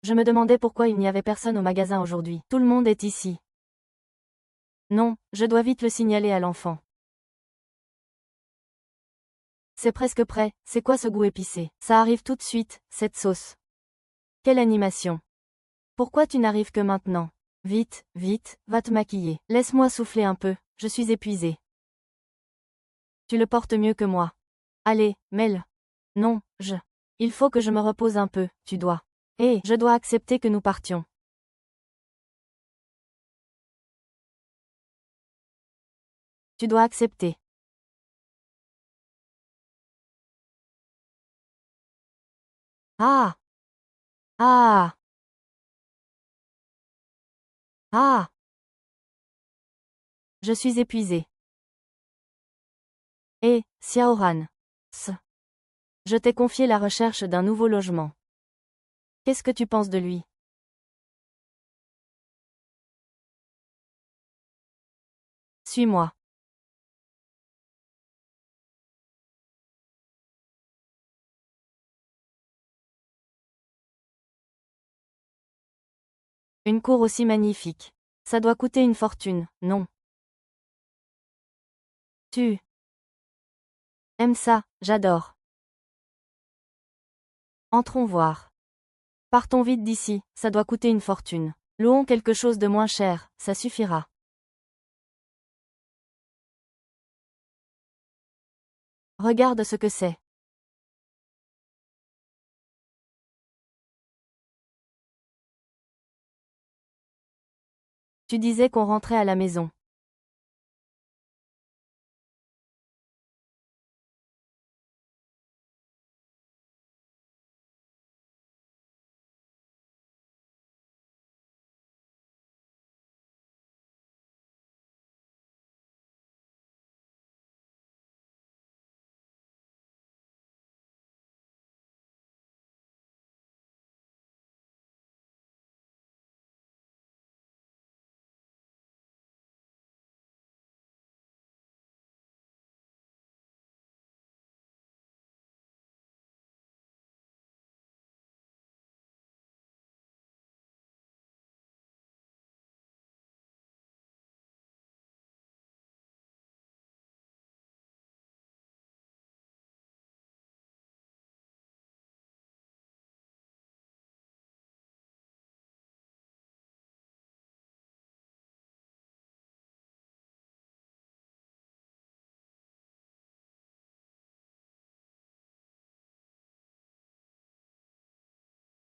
Je me demandais pourquoi il n'y avait personne au magasin aujourd'hui. Tout le monde est ici. Non, je dois vite le signaler à l'enfant. C'est presque prêt, c'est quoi ce goût épicé? Ça arrive tout de suite, cette sauce. Quelle animation. Pourquoi tu n'arrives que maintenant? Vite, va te maquiller. Laisse-moi souffler un peu, je suis épuisée. Tu le portes mieux que moi. Allez, mets-le. Non, Il faut que je me repose un peu, tu dois. Je dois accepter que nous partions. Tu dois accepter. Ah! Ah! Ah! Je suis épuisée. Xiaoran. Je t'ai confié la recherche d'un nouveau logement. Qu'est-ce que tu penses de lui? Suis-moi. Une cour aussi magnifique. Ça doit coûter une fortune, non? Tu aimes ça, j'adore. Entrons voir. Partons vite d'ici, ça doit coûter une fortune. Louons quelque chose de moins cher, ça suffira. Regarde ce que c'est. Tu disais qu'on rentrait à la maison.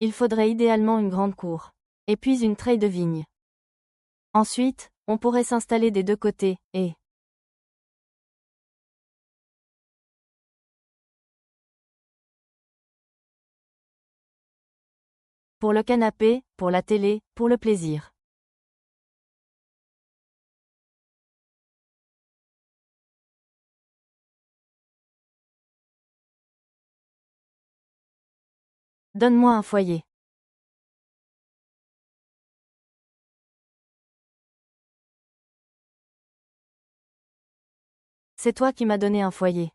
Il faudrait idéalement une grande cour. Et puis une treille de vigne. Ensuite, on pourrait s'installer des deux côtés, et pour le canapé, pour la télé, pour le plaisir. Donne-moi un foyer. C'est toi qui m'as donné un foyer.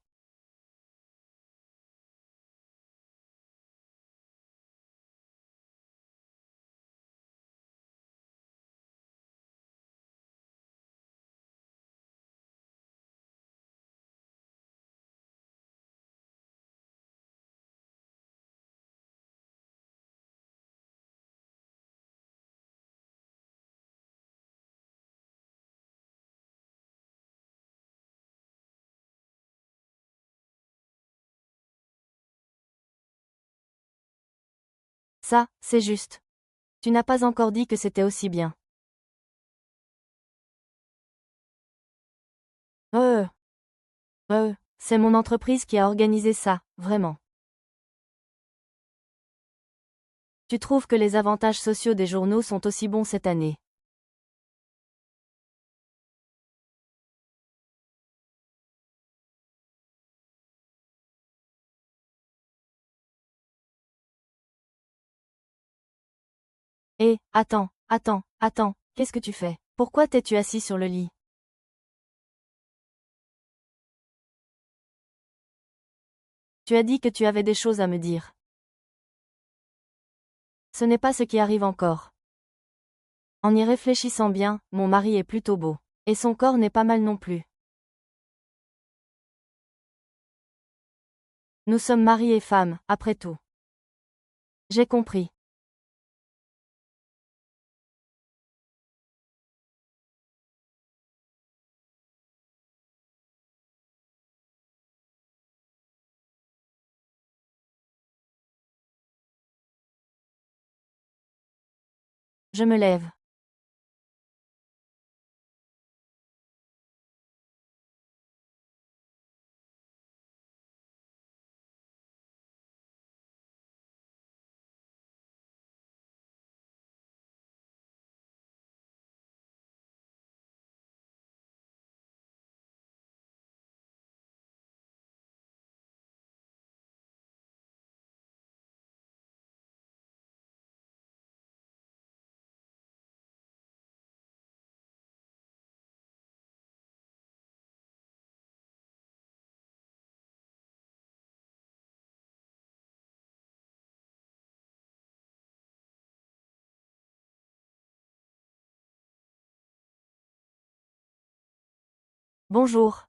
Ça, c'est juste. Tu n'as pas encore dit que c'était aussi bien. Euh, c'est mon entreprise qui a organisé ça, vraiment. Tu trouves que les avantages sociaux des journaux sont aussi bons cette année? Attends, qu'est-ce que tu fais? Pourquoi t'es-tu assis sur le lit? Tu as dit que tu avais des choses à me dire. Ce n'est pas ce qui arrive encore. En y réfléchissant bien, mon mari est plutôt beau. Et son corps n'est pas mal non plus. Nous sommes mari et femme, après tout. J'ai compris. Je me lève. Bonjour.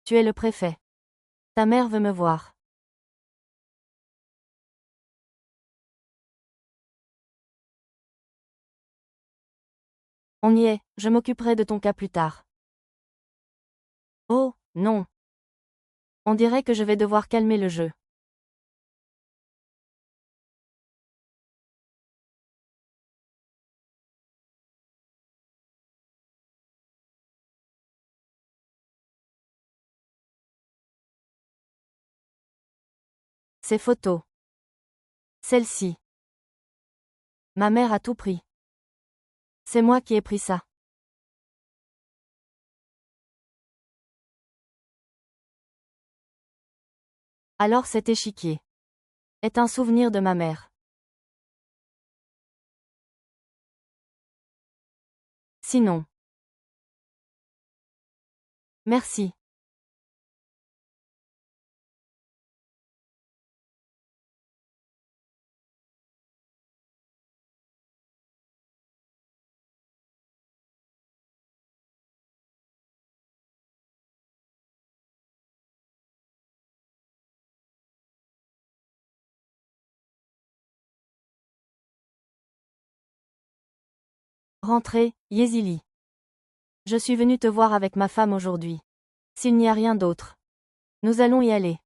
Tu es le préfet. Ta mère veut me voir. On y est, je m'occuperai de ton cas plus tard. Oh, non. On dirait que je vais devoir calmer le jeu. Ces photos. Celle-ci. Ma mère a tout pris. C'est moi qui ai pris ça. Alors cet échiquier est un souvenir de ma mère. Sinon. Merci. Rentrez, Yezili. Je suis venu te voir avec ma femme aujourd'hui. S'il n'y a rien d'autre. Nous allons y aller.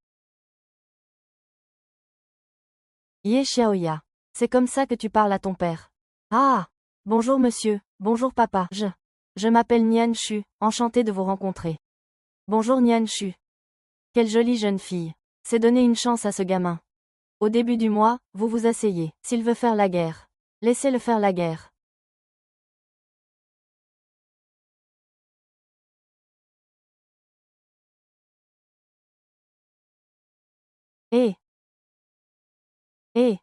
Ye Xiaoya. C'est comme ça que tu parles à ton père. Ah! Bonjour monsieur, bonjour papa. Je m'appelle Nian Shu, enchanté de vous rencontrer. Bonjour Nian Shu. Quelle jolie jeune fille. C'est donner une chance à ce gamin. Au début du mois, vous vous asseyez. S'il veut faire la guerre. Laissez-le faire la guerre. Eh! Eh!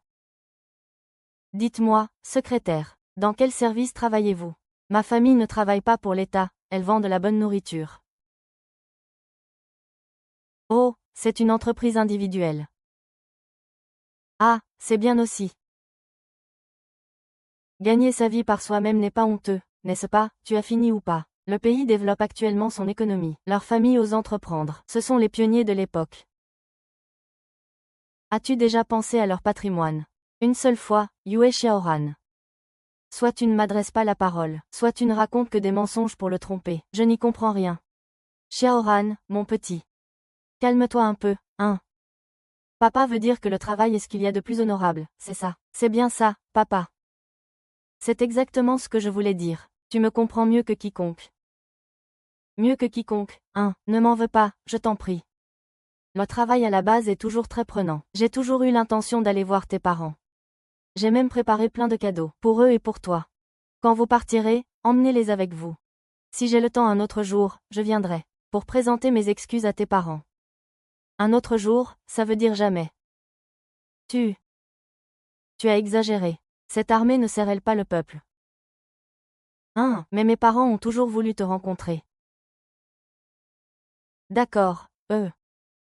Dites-moi, secrétaire, dans quel service travaillez-vous? Ma famille ne travaille pas pour l'État, elle vend de la bonne nourriture. Oh, c'est une entreprise individuelle. Ah, c'est bien aussi. Gagner sa vie par soi-même n'est pas honteux, n'est-ce pas? Tu as fini ou pas? Le pays développe actuellement son économie. Leurs familles osent entreprendre. Ce sont les pionniers de l'époque. As-tu déjà pensé à leur patrimoine? Une seule fois, Yue Xiaoran. Soit tu ne m'adresses pas la parole, soit tu ne racontes que des mensonges pour le tromper. Je n'y comprends rien. Xiaoran, mon petit. Calme-toi un peu, hein. Papa veut dire que le travail est ce qu'il y a de plus honorable, c'est ça. C'est bien ça, papa. C'est exactement ce que je voulais dire. Tu me comprends mieux que quiconque. Mieux que quiconque, hein, ne m'en veux pas, je t'en prie. Le travail à la base est toujours très prenant. J'ai toujours eu l'intention d'aller voir tes parents. J'ai même préparé plein de cadeaux, pour eux et pour toi. Quand vous partirez, emmenez-les avec vous. Si j'ai le temps un autre jour, je viendrai, pour présenter mes excuses à tes parents. Un autre jour, ça veut dire jamais. Tu as exagéré. Cette armée ne sert-elle pas le peuple? Hein, mais mes parents ont toujours voulu te rencontrer. D'accord,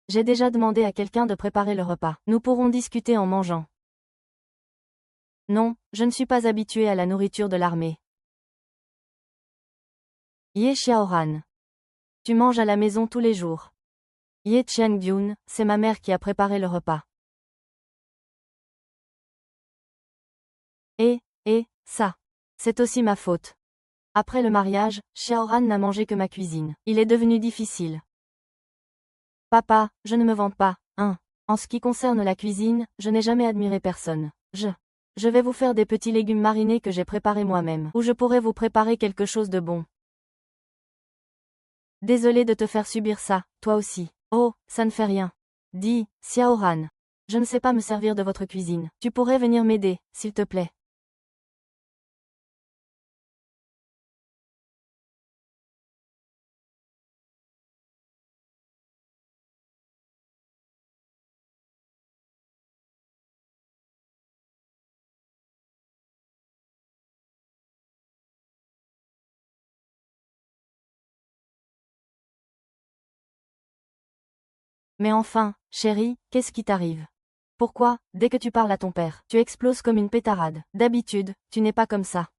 j'ai déjà demandé à quelqu'un de préparer le repas. Nous pourrons discuter en mangeant. Non, je ne suis pas habitué à la nourriture de l'armée. Ye Xiaoran. Tu manges à la maison tous les jours. Ye Qiangyun, c'est ma mère qui a préparé le repas. Ça. C'est aussi ma faute. Après le mariage, Xiaoran n'a mangé que ma cuisine. Il est devenu difficile. Papa, je ne me vante pas, hein. En ce qui concerne la cuisine, je n'ai jamais admiré personne. Je vais vous faire des petits légumes marinés que j'ai préparés moi-même. Ou je pourrais vous préparer quelque chose de bon. Désolé de te faire subir ça, toi aussi. Oh, ça ne fait rien. Dis, Xiaoran. Je ne sais pas me servir de votre cuisine. Tu pourrais venir m'aider, s'il te plaît. Mais enfin, chérie, qu'est-ce qui t'arrive? Pourquoi, dès que tu parles à ton père, tu exploses comme une pétarade? D'habitude, tu n'es pas comme ça.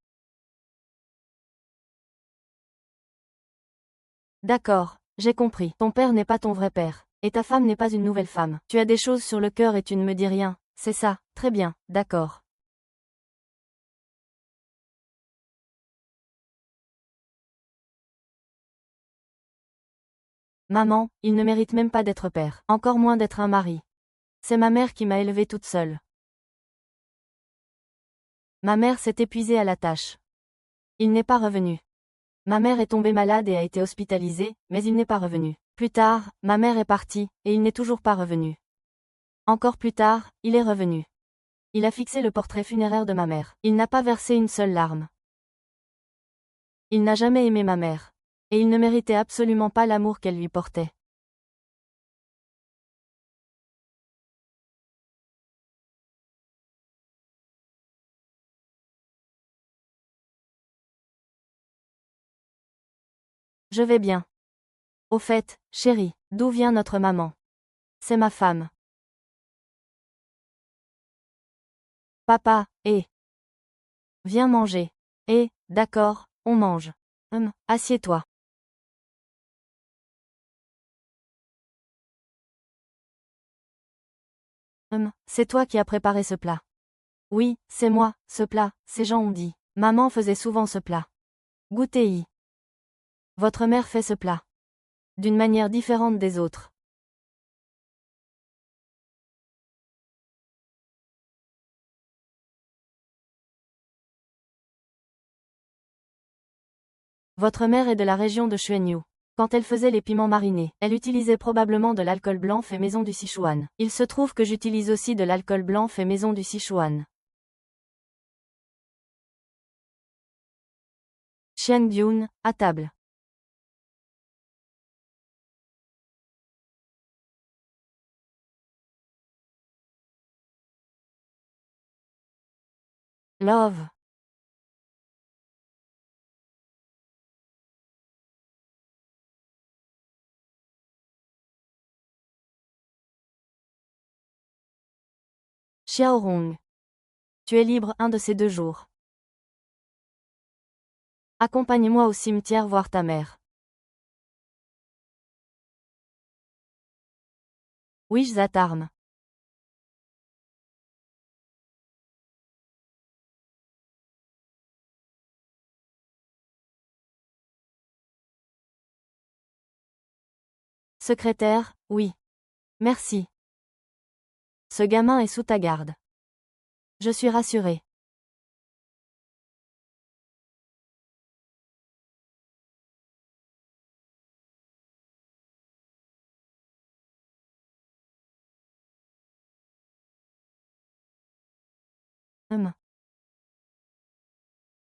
D'accord, j'ai compris. Ton père n'est pas ton vrai père. Et ta femme n'est pas une nouvelle femme. Tu as des choses sur le cœur et tu ne me dis rien. C'est ça, très bien, d'accord. Maman, il ne mérite même pas d'être père. Encore moins d'être un mari. C'est ma mère qui m'a élevée toute seule. Ma mère s'est épuisée à la tâche. Il n'est pas revenu. Ma mère est tombée malade et a été hospitalisée, mais il n'est pas revenu. Plus tard, ma mère est partie, et il n'est toujours pas revenu. Encore plus tard, il est revenu. Il a fixé le portrait funéraire de ma mère. Il n'a pas versé une seule larme. Il n'a jamais aimé ma mère. Et il ne méritait absolument pas l'amour qu'elle lui portait. Je vais bien. Au fait, chérie, d'où vient notre maman? C'est ma femme. Papa, viens manger. D'accord, on mange. Assieds-toi. C'est toi qui as préparé ce plat. Oui, c'est moi, ce plat, ces gens ont dit. Maman faisait souvent ce plat. Goûtez-y. Votre mère fait ce plat. D'une manière différente des autres. Votre mère est de la région de Xuanyu. Quand elle faisait les piments marinés, elle utilisait probablement de l'alcool blanc fait maison du Sichuan. Il se trouve que j'utilise aussi de l'alcool blanc fait maison du Sichuan. Xian Yun, à table. Love. Xiaorong. Tu es libre un de ces 2 jours. Accompagne-moi au cimetière voir ta mère. Oui, Zatarm. Secrétaire, oui. Merci. Ce gamin est sous ta garde. Je suis rassurée.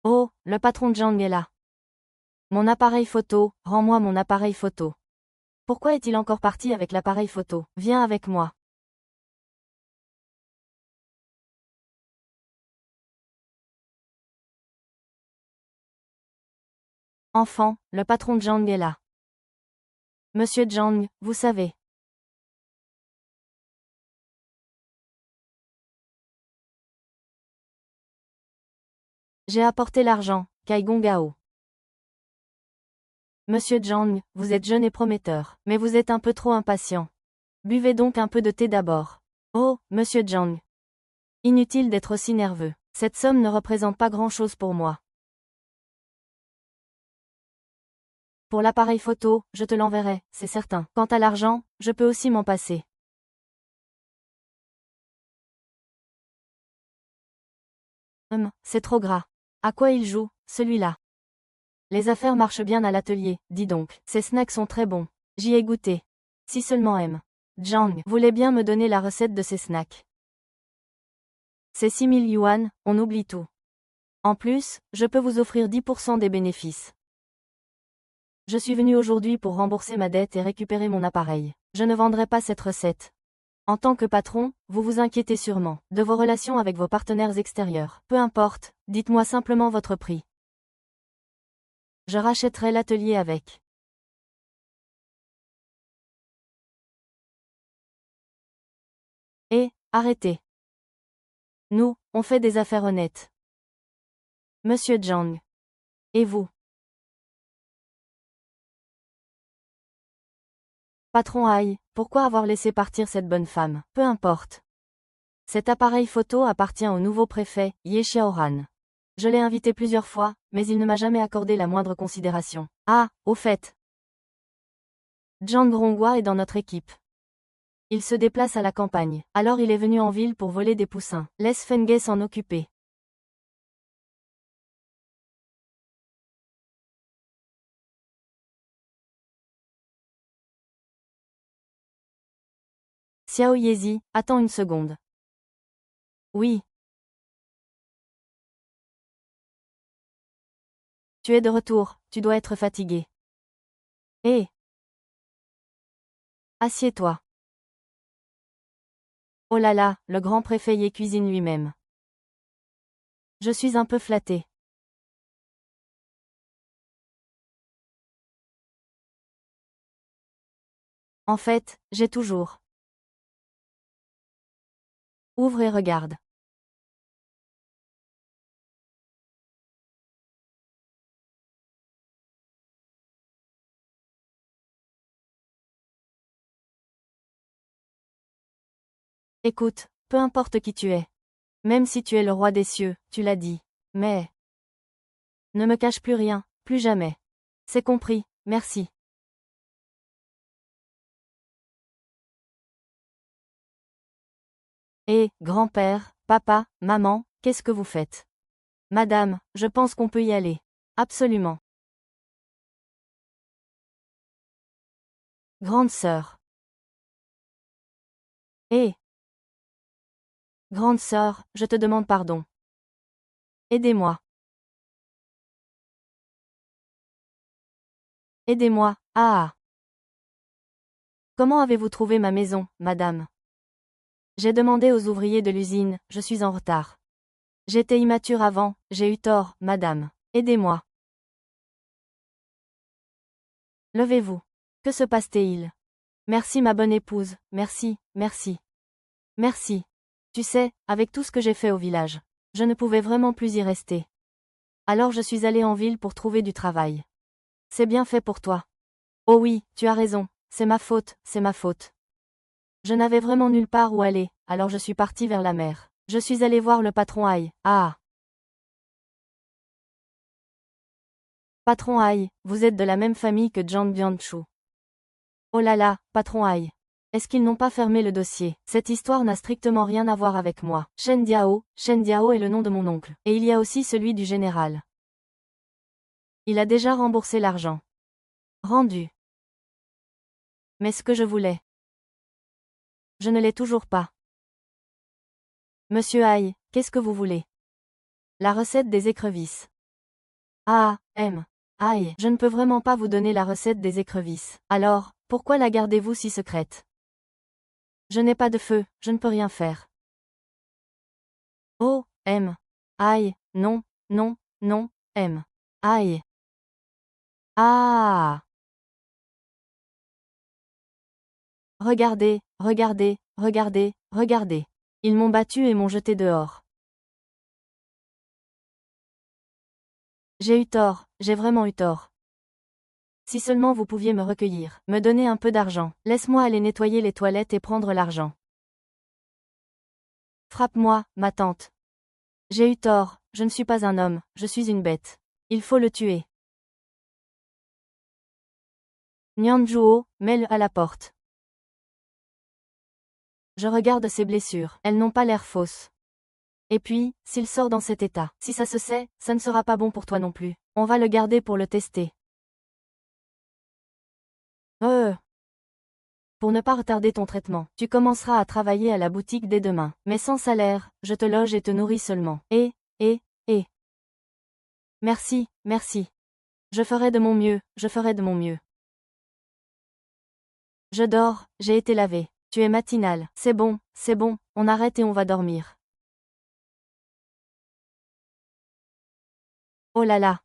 Oh, le patron Jang est là. Mon appareil photo, rends-moi mon appareil photo. Pourquoi est-il encore parti avec l'appareil photo? Viens avec moi. Enfant, le patron Jang est là. Monsieur Jang, vous savez. J'ai apporté l'argent, Kai Gongao. Monsieur Jang, vous êtes jeune et prometteur, mais vous êtes un peu trop impatient. Buvez donc un peu de thé d'abord. Oh, monsieur Jang. Inutile d'être aussi nerveux. Cette somme ne représente pas grand-chose pour moi. Pour l'appareil photo, je te l'enverrai, c'est certain. Quant à l'argent, je peux aussi m'en passer. C'est trop gras. À quoi il joue, celui-là? Les affaires marchent bien à l'atelier, dis donc. Ces snacks sont très bons. J'y ai goûté. Si seulement M. Jang voulait bien me donner la recette de ces snacks. C'est 6000 yuan, on oublie tout. En plus, je peux vous offrir 10% des bénéfices. Je suis venu aujourd'hui pour rembourser ma dette et récupérer mon appareil. Je ne vendrai pas cette recette. En tant que patron, vous vous inquiétez sûrement de vos relations avec vos partenaires extérieurs. Peu importe, dites-moi simplement votre prix. Je rachèterai l'atelier avec. Et, arrêtez. Nous, on fait des affaires honnêtes. Monsieur Jang. Et vous? Patron Ai, pourquoi avoir laissé partir cette bonne femme? Peu importe. Cet appareil photo appartient au nouveau préfet, Ye Xiaoran. Je l'ai invité plusieurs fois, mais il ne m'a jamais accordé la moindre considération. Ah, au fait. Zhang Ronghua est dans notre équipe. Il se déplace à la campagne. Alors il est venu en ville pour voler des poussins. Laisse Fenghe s'en occuper. Xiao Yezi, attends une seconde. Oui. Tu es de retour, tu dois être fatigué. Hé. Assieds-toi. Oh là là, le grand préfet y cuisine lui-même. Je suis un peu flatté. En fait, j'ai toujours. Ouvre et regarde. Écoute, peu importe qui tu es. Même si tu es le roi des cieux, tu l'as dit. Mais. Ne me cache plus rien, plus jamais. C'est compris, merci. Et, grand-père, papa, maman, qu'est-ce que vous faites? Madame, je pense qu'on peut y aller. Absolument. Grande sœur. Hé. Grande sœur, je te demande pardon. Aidez-moi. Aidez-moi, ah. Comment avez-vous trouvé ma maison, madame? J'ai demandé aux ouvriers de l'usine, je suis en retard. J'étais immature avant, j'ai eu tort, madame. Aidez-moi. Levez-vous. Que se passe-t-il? Merci ma bonne épouse, merci, merci. Merci. Tu sais, avec tout ce que j'ai fait au village, je ne pouvais vraiment plus y rester. Alors je suis allée en ville pour trouver du travail. C'est bien fait pour toi. Oh oui, tu as raison, c'est ma faute, c'est ma faute. Je n'avais vraiment nulle part où aller, alors je suis partie vers la mer. Je suis allée voir le patron Ai. Ah. Patron Ai, vous êtes de la même famille que Zhang Bianchu. Oh là là, patron Aïe. Est-ce qu'ils n'ont pas fermé le dossier? Cette histoire n'a strictement rien à voir avec moi. Shen Diao est le nom de mon oncle. Et il y a aussi celui du général. Il a déjà remboursé l'argent. Rendu. Mais ce que je voulais. Je ne l'ai toujours pas. Monsieur Aïe, qu'est-ce que vous voulez? La recette des écrevisses. Ah, Aïe, je ne peux vraiment pas vous donner la recette des écrevisses. Alors, pourquoi la gardez-vous si secrète? Je n'ai pas de feu, je ne peux rien faire. Oh, Aïe, non, non, non, Aïe. Ah! Regardez, regardez, regardez, regardez. Ils m'ont battu et m'ont jeté dehors. J'ai eu tort, j'ai vraiment eu tort. Si seulement vous pouviez me recueillir, me donner un peu d'argent, laisse-moi aller nettoyer les toilettes et prendre l'argent. Frappe-moi, ma tante. J'ai eu tort, je ne suis pas un homme, je suis une bête. Il faut le tuer. Nianzhuo, mets-le à la porte. Je regarde ses blessures, elles n'ont pas l'air fausses. Et puis, s'il sort dans cet état, si ça se sait, ça ne sera pas bon pour toi non plus. On va le garder pour le tester. Pour ne pas retarder ton traitement, tu commenceras à travailler à la boutique dès demain. Mais sans salaire, je te loge et te nourris seulement. Et. Merci, merci. Je ferai de mon mieux, je ferai de mon mieux. Je dors, j'ai été lavé. Tu es matinal. C'est bon, on arrête et on va dormir. Oh là là.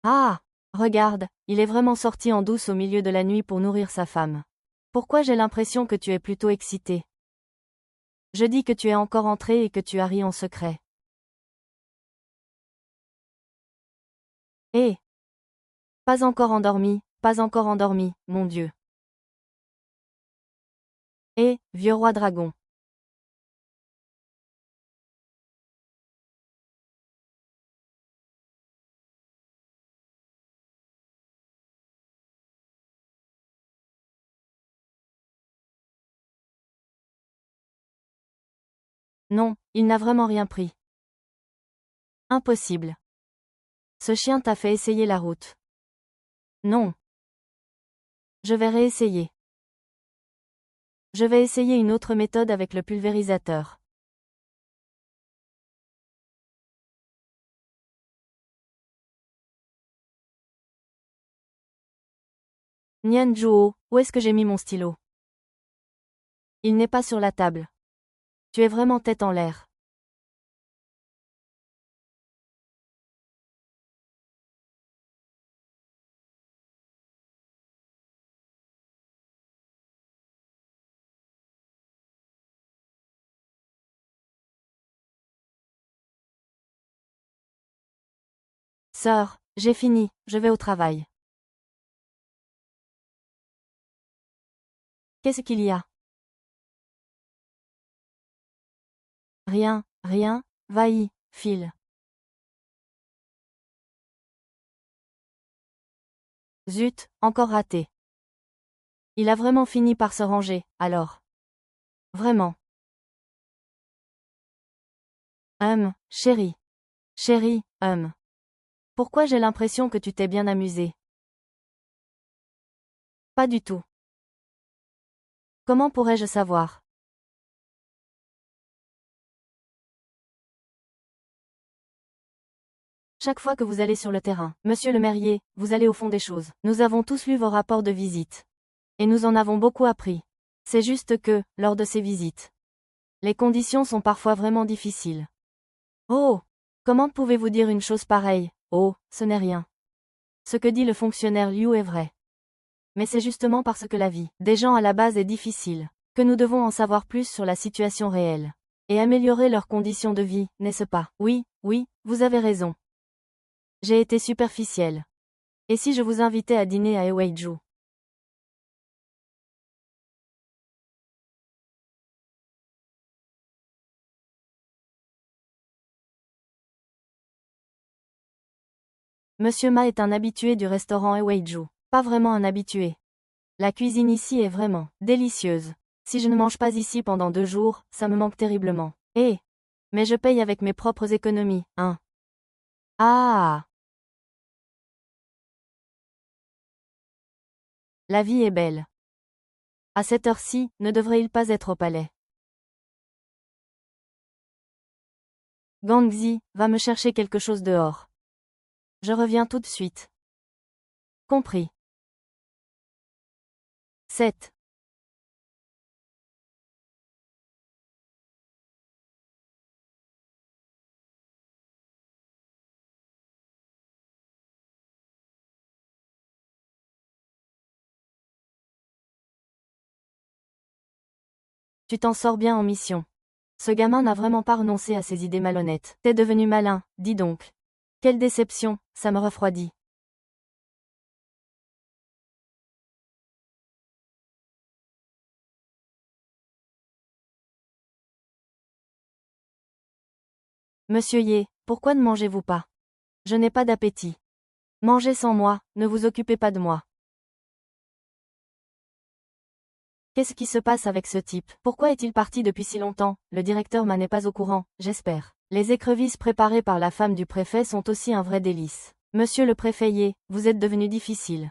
Ah! Regarde, il est vraiment sorti en douce au milieu de la nuit pour nourrir sa femme. Pourquoi j'ai l'impression que tu es plutôt excité? Je dis que tu es encore entré et que tu as ri en secret. Eh! Pas encore endormi, mon Dieu. Eh, vieux roi dragon. Non, il n'a vraiment rien pris. Impossible. Ce chien t'a fait essayer la route. Non. Je vais réessayer. Je vais essayer une autre méthode avec le pulvérisateur. Nianzhuo, où est-ce que j'ai mis mon stylo? Il n'est pas sur la table. Tu es vraiment tête en l'air. Sœur, j'ai fini, je vais au travail. Qu'est-ce qu'il y a? Rien, va-y, file. Zut, encore raté. Il a vraiment fini par se ranger, alors. Vraiment. Chérie. Chérie, Pourquoi j'ai l'impression que tu t'es bien amusé? Pas du tout. Comment pourrais-je savoir? Chaque fois que vous allez sur le terrain, monsieur le maire, vous allez au fond des choses. Nous avons tous lu vos rapports de visite. Et nous en avons beaucoup appris. C'est juste que, lors de ces visites, les conditions sont parfois vraiment difficiles. Oh! Comment pouvez-vous dire une chose pareille? Oh, ce n'est rien. Ce que dit le fonctionnaire Liu est vrai. Mais c'est justement parce que la vie des gens à la base est difficile, que nous devons en savoir plus sur la situation réelle. Et améliorer leurs conditions de vie, n'est-ce pas? Oui, vous avez raison. J'ai été superficielle. Et si je vous invitais à dîner à Eweiju? Monsieur Ma est un habitué du restaurant Eweiju. Pas vraiment un habitué. La cuisine ici est vraiment délicieuse. Si je ne mange pas ici pendant 2 jours, ça me manque terriblement. Eh! Mais je paye avec mes propres économies, hein. Ah! La vie est belle. À cette heure-ci, ne devrait-il pas être au palais? Gangzi, va me chercher quelque chose dehors. Je reviens tout de suite. Compris. 7. Tu t'en sors bien en mission. Ce gamin n'a vraiment pas renoncé à ses idées malhonnêtes. T'es devenu malin, dis donc. Quelle déception, ça me refroidit. Monsieur Ye, pourquoi ne mangez-vous pas? Je n'ai pas d'appétit. Mangez sans moi, ne vous occupez pas de moi. Qu'est-ce qui se passe avec ce type? Pourquoi est-il parti depuis si longtemps? Le directeur m'en est pas au courant, j'espère. Les écrevisses préparées par la femme du préfet sont aussi un vrai délice. Monsieur le préfet Ye, vous êtes devenu difficile.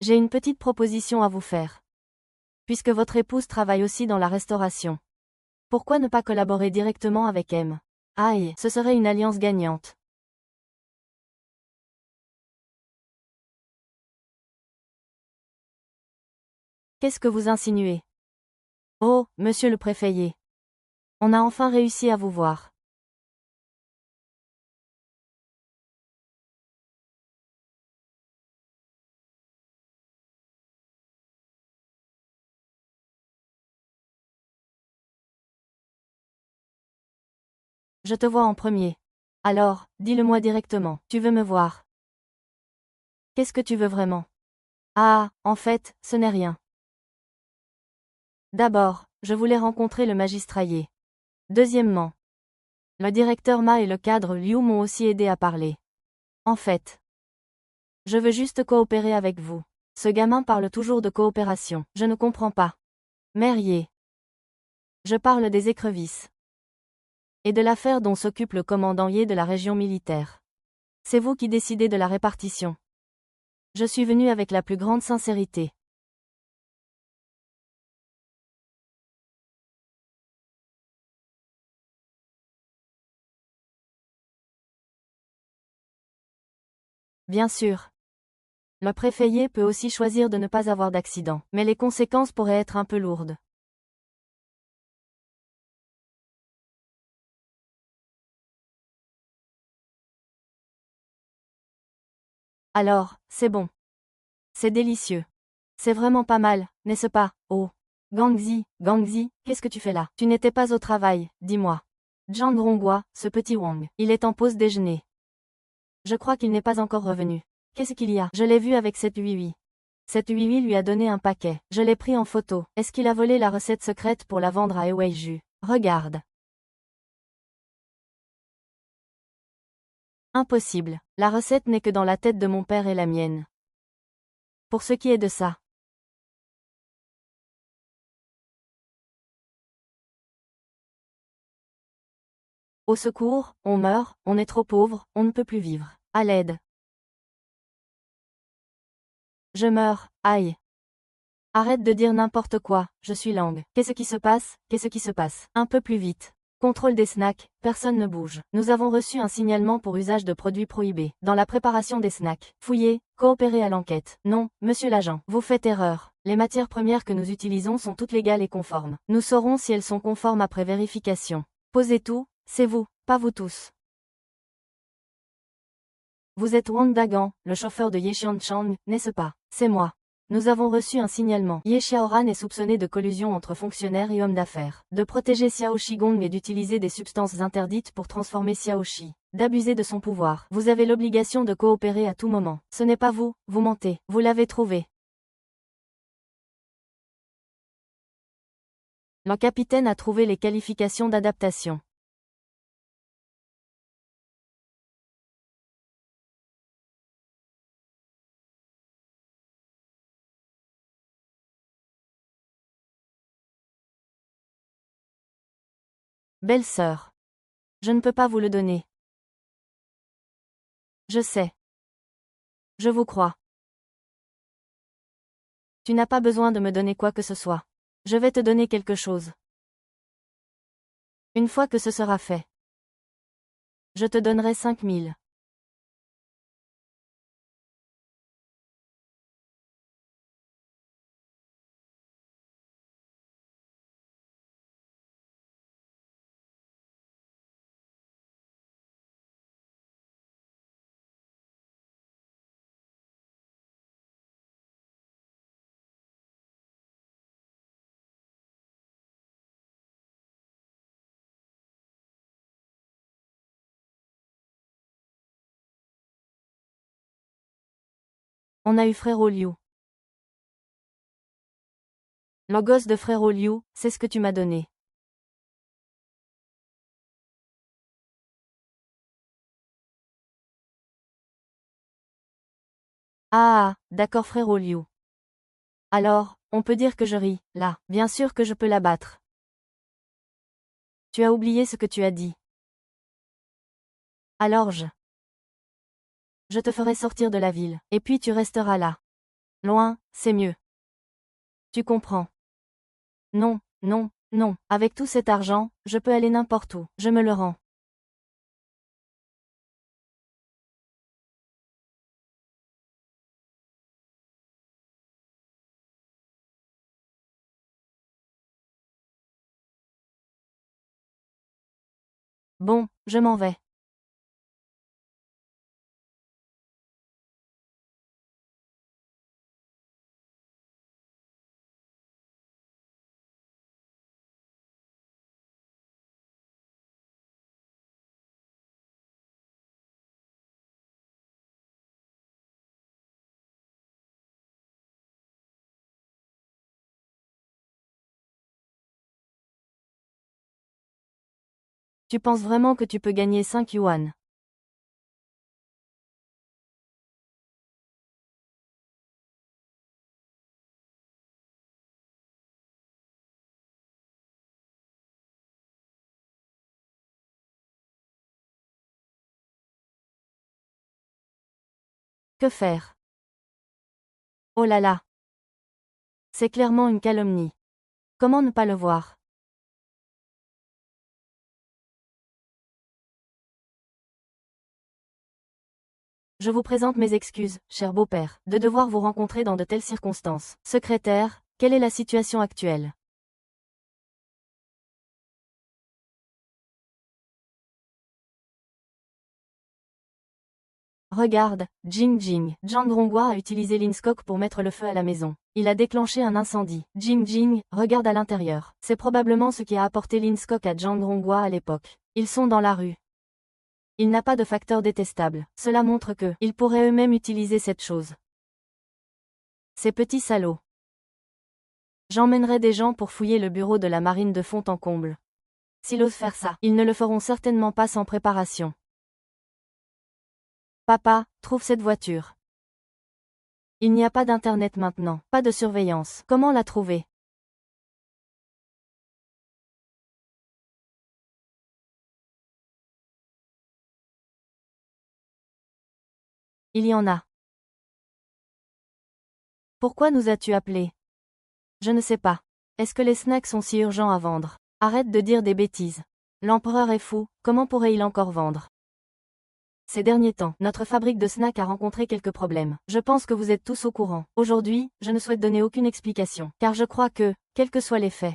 J'ai une petite proposition à vous faire. Puisque votre épouse travaille aussi dans la restauration. Pourquoi ne pas collaborer directement avec M? Aïe, ce serait une alliance gagnante. Qu'est-ce que vous insinuez? Oh, monsieur le préfet Ye. On a enfin réussi à vous voir. Je te vois en premier. Alors, dis-le-moi directement. Tu veux me voir? Qu'est-ce que tu veux vraiment? Ah, en fait, ce n'est rien. D'abord, je voulais rencontrer le magistrat Ye. Deuxièmement, le directeur Ma et le cadre Liu m'ont aussi aidé à parler. En fait, je veux juste coopérer avec vous. Ce gamin parle toujours de coopération. Je ne comprends pas. Mère Ye. Je parle des écrevisses. Et de l'affaire dont s'occupe le commandant Ye de la région militaire. C'est vous qui décidez de la répartition. Je suis venu avec la plus grande sincérité. Bien sûr. Le préfet Ye peut aussi choisir de ne pas avoir d'accident, mais les conséquences pourraient être un peu lourdes. Alors, c'est bon. C'est délicieux. C'est vraiment pas mal, n'est-ce pas? Oh. Gangzi, qu'est-ce que tu fais là? Tu n'étais pas au travail, dis-moi. Zhang Rongua, ce petit Wang, il est en pause déjeuner. Je crois qu'il n'est pas encore revenu. Qu'est-ce qu'il y a? Je l'ai vu avec cette Huihui. Cette Huihui lui a donné un paquet. Je l'ai pris en photo. Est-ce qu'il a volé la recette secrète pour la vendre à Eweiju? Regarde. Impossible. La recette n'est que dans la tête de mon père et la mienne. Pour ce qui est de ça. Au secours, on meurt, on est trop pauvre, on ne peut plus vivre. À l'aide. Je meurs, aïe. Arrête de dire n'importe quoi, je suis langue. Qu'est-ce qui se passe? Qu'est-ce qui se passe? Un peu plus vite. Contrôle des snacks, personne ne bouge. Nous avons reçu un signalement pour usage de produits prohibés. Dans la préparation des snacks. Fouillez, coopérez à l'enquête. Non, monsieur l'agent, vous faites erreur. Les matières premières que nous utilisons sont toutes légales et conformes. Nous saurons si elles sont conformes après vérification. Posez tout, c'est vous, pas vous tous. Vous êtes Wang Dagan, le chauffeur de Ye Xianchang, n'est-ce pas? C'est moi. Nous avons reçu un signalement. Ye Xiaoran est soupçonné de collusion entre fonctionnaires et hommes d'affaires, de protéger Xiao Shigong et d'utiliser des substances interdites pour transformer Xiao Shi. d'abuser de son pouvoir. Vous avez l'obligation de coopérer à tout moment. Ce n'est pas vous, vous mentez. Vous l'avez trouvé. Le capitaine a trouvé les qualifications d'adaptation. Belle-sœur. Je ne peux pas vous le donner. Je sais. Je vous crois. Tu n'as pas besoin de me donner quoi que ce soit. Je vais te donner quelque chose. Une fois que ce sera fait. Je te donnerai 5000. On a eu frérot Liu. Le gosse de frérot Liu, c'est ce que tu m'as donné. Ah, d'accord frérot Liu. Alors, on peut dire que je ris, là. Bien sûr que je peux la battre. Tu as oublié ce que tu as dit. Alors je te ferai sortir de la ville, et puis tu resteras là. Loin, c'est mieux. Tu comprends? Non, non, non. Avec tout cet argent, je peux aller n'importe où. Je me le rends. Bon, je m'en vais. Tu penses vraiment que tu peux gagner 5 yuan? Que faire? Oh là là. C'est clairement une calomnie. Comment ne pas le voir? Je vous présente mes excuses, cher beau-père, de devoir vous rencontrer dans de telles circonstances. Secrétaire, quelle est la situation actuelle? Regarde, Jing Jing. Zhang Ronghua a utilisé l'Inskok pour mettre le feu à la maison. Il a déclenché un incendie. Jing Jing, regarde à l'intérieur. C'est probablement ce qui a apporté l'Inskok à Zhang Ronghua à l'époque. Ils sont dans la rue. Il n'a pas de facteur détestable. Cela montre que, ils pourraient eux-mêmes utiliser cette chose. Ces petits salauds. J'emmènerai des gens pour fouiller le bureau de la marine de fond en comble. S'ils osent faire ça, ils ne le feront certainement pas sans préparation. Papa, trouve cette voiture. Il n'y a pas d'internet maintenant, pas de surveillance. Comment la trouver? Il y en a. Pourquoi nous as-tu appelé? Je ne sais pas. Est-ce que les snacks sont si urgents à vendre? Arrête de dire des bêtises. L'empereur est fou, comment pourrait-il encore vendre? Ces derniers temps, notre fabrique de snacks a rencontré quelques problèmes. Je pense que vous êtes tous au courant. Aujourd'hui, je ne souhaite donner aucune explication, car je crois que, quels que soient les faits,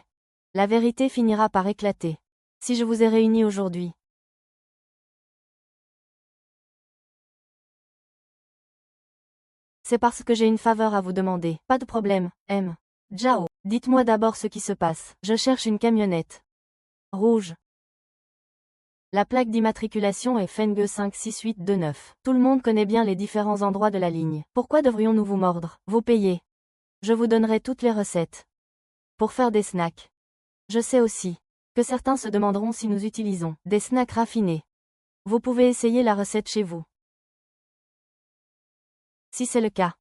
la vérité finira par éclater. Si je vous ai réunis aujourd'hui, c'est parce que j'ai une faveur à vous demander. Pas de problème, M. Zhao. Dites-moi d'abord ce qui se passe. Je cherche une camionnette rouge. La plaque d'immatriculation est Feng 56829. Tout le monde connaît bien les différents endroits de la ligne. Pourquoi devrions-nous vous mordre? Vous payez. Je vous donnerai toutes les recettes. Pour faire des snacks. Je sais aussi que certains se demanderont si nous utilisons des snacks raffinés. Vous pouvez essayer la recette chez vous. Si c'est le cas,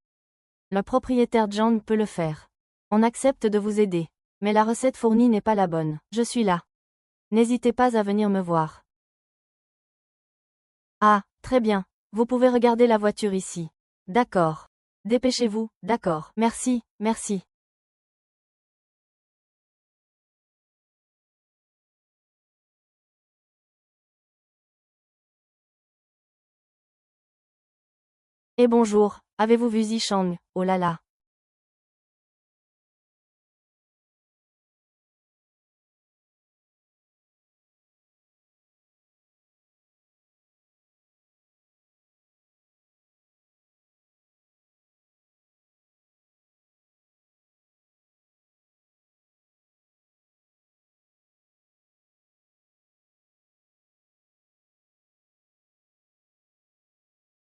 le propriétaire John peut le faire. On accepte de vous aider. Mais la recette fournie n'est pas la bonne. Je suis là. N'hésitez pas à venir me voir. Ah, très bien. Vous pouvez regarder la voiture ici. D'accord. Dépêchez-vous, d'accord. Merci, merci. Et bonjour, avez-vous vu Zishang? Oh là là.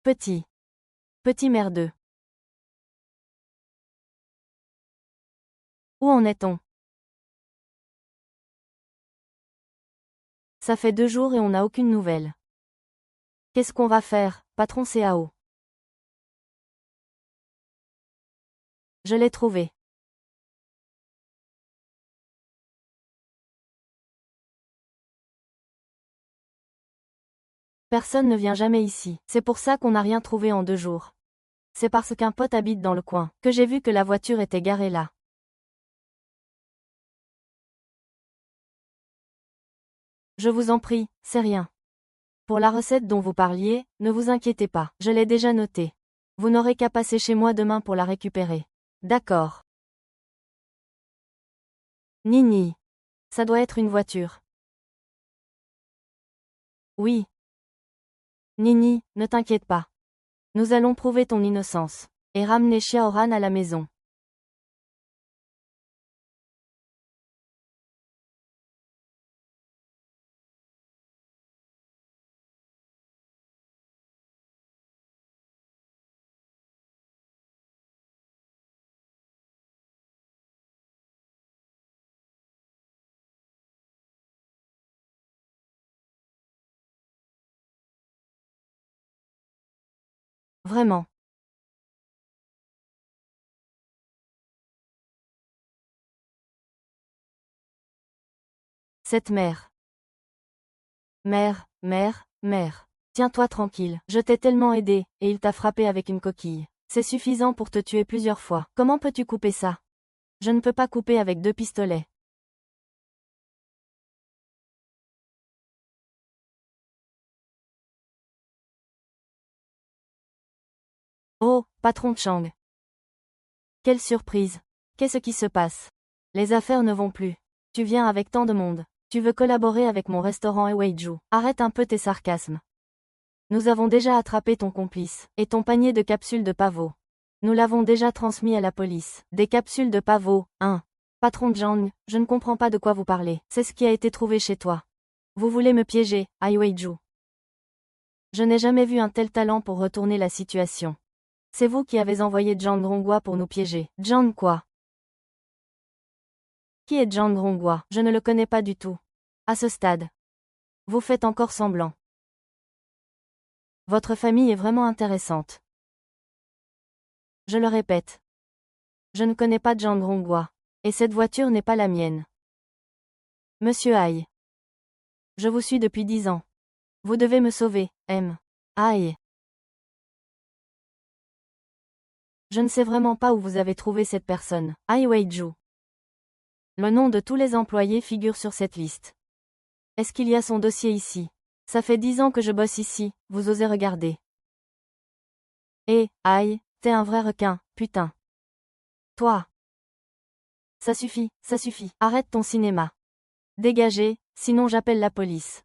Petit. Petit merdeux. Où en est-on? Ça fait 2 jours et on n'a aucune nouvelle. Qu'est-ce qu'on va faire, patron CAO? Je l'ai trouvé. Personne ne vient jamais ici. C'est pour ça qu'on n'a rien trouvé en 2 jours. C'est parce qu'un pote habite dans le coin que j'ai vu que la voiture était garée là. Je vous en prie, c'est rien. Pour la recette dont vous parliez, ne vous inquiétez pas, je l'ai déjà notée. Vous n'aurez qu'à passer chez moi demain pour la récupérer. D'accord. Nini. Ça doit être une voiture. Oui. Nini, ne t'inquiète pas. Nous allons prouver ton innocence. Et ramener Xiaoran à la maison. Vraiment. Cette mère. Mère. Tiens-toi tranquille. Je t'ai tellement aidé, et il t'a frappé avec une coquille. C'est suffisant pour te tuer plusieurs fois. Comment peux-tu couper ça? Je ne peux pas couper avec 2 pistolets. Oh, patron Chang. Quelle surprise. Qu'est-ce qui se passe? Les affaires ne vont plus. Tu viens avec tant de monde. Tu veux collaborer avec mon restaurant Eweiju. Arrête un peu tes sarcasmes. Nous avons déjà attrapé ton complice, et ton panier de capsules de pavot. Nous l'avons déjà transmis à la police. Des capsules de pavot, hein. Patron Zhang, je ne comprends pas de quoi vous parlez. C'est ce qui a été trouvé chez toi. Vous voulez me piéger, Ai Weiju. Je n'ai jamais vu un tel talent pour retourner la situation. C'est vous qui avez envoyé Zhang Rongua pour nous piéger. Zhang quoi? Qui est Zhang Rongua? Je ne le connais pas du tout. À ce stade. Vous faites encore semblant. Votre famille est vraiment intéressante. Je le répète. Je ne connais pas Zhang Rongua. Et cette voiture n'est pas la mienne. Monsieur Ai. Je vous suis depuis 10 ans. Vous devez me sauver, M. Ai. Je ne sais vraiment pas où vous avez trouvé cette personne. Ai Weiju. Le nom de tous les employés figure sur cette liste. Est-ce qu'il y a son dossier ici? Ça fait 10 ans que je bosse ici, vous osez regarder. Ai, t'es un vrai requin, putain. Toi. Ça suffit, arrête ton cinéma. Dégagez, sinon j'appelle la police.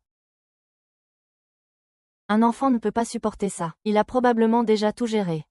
Un enfant ne peut pas supporter ça. Il a probablement déjà tout géré.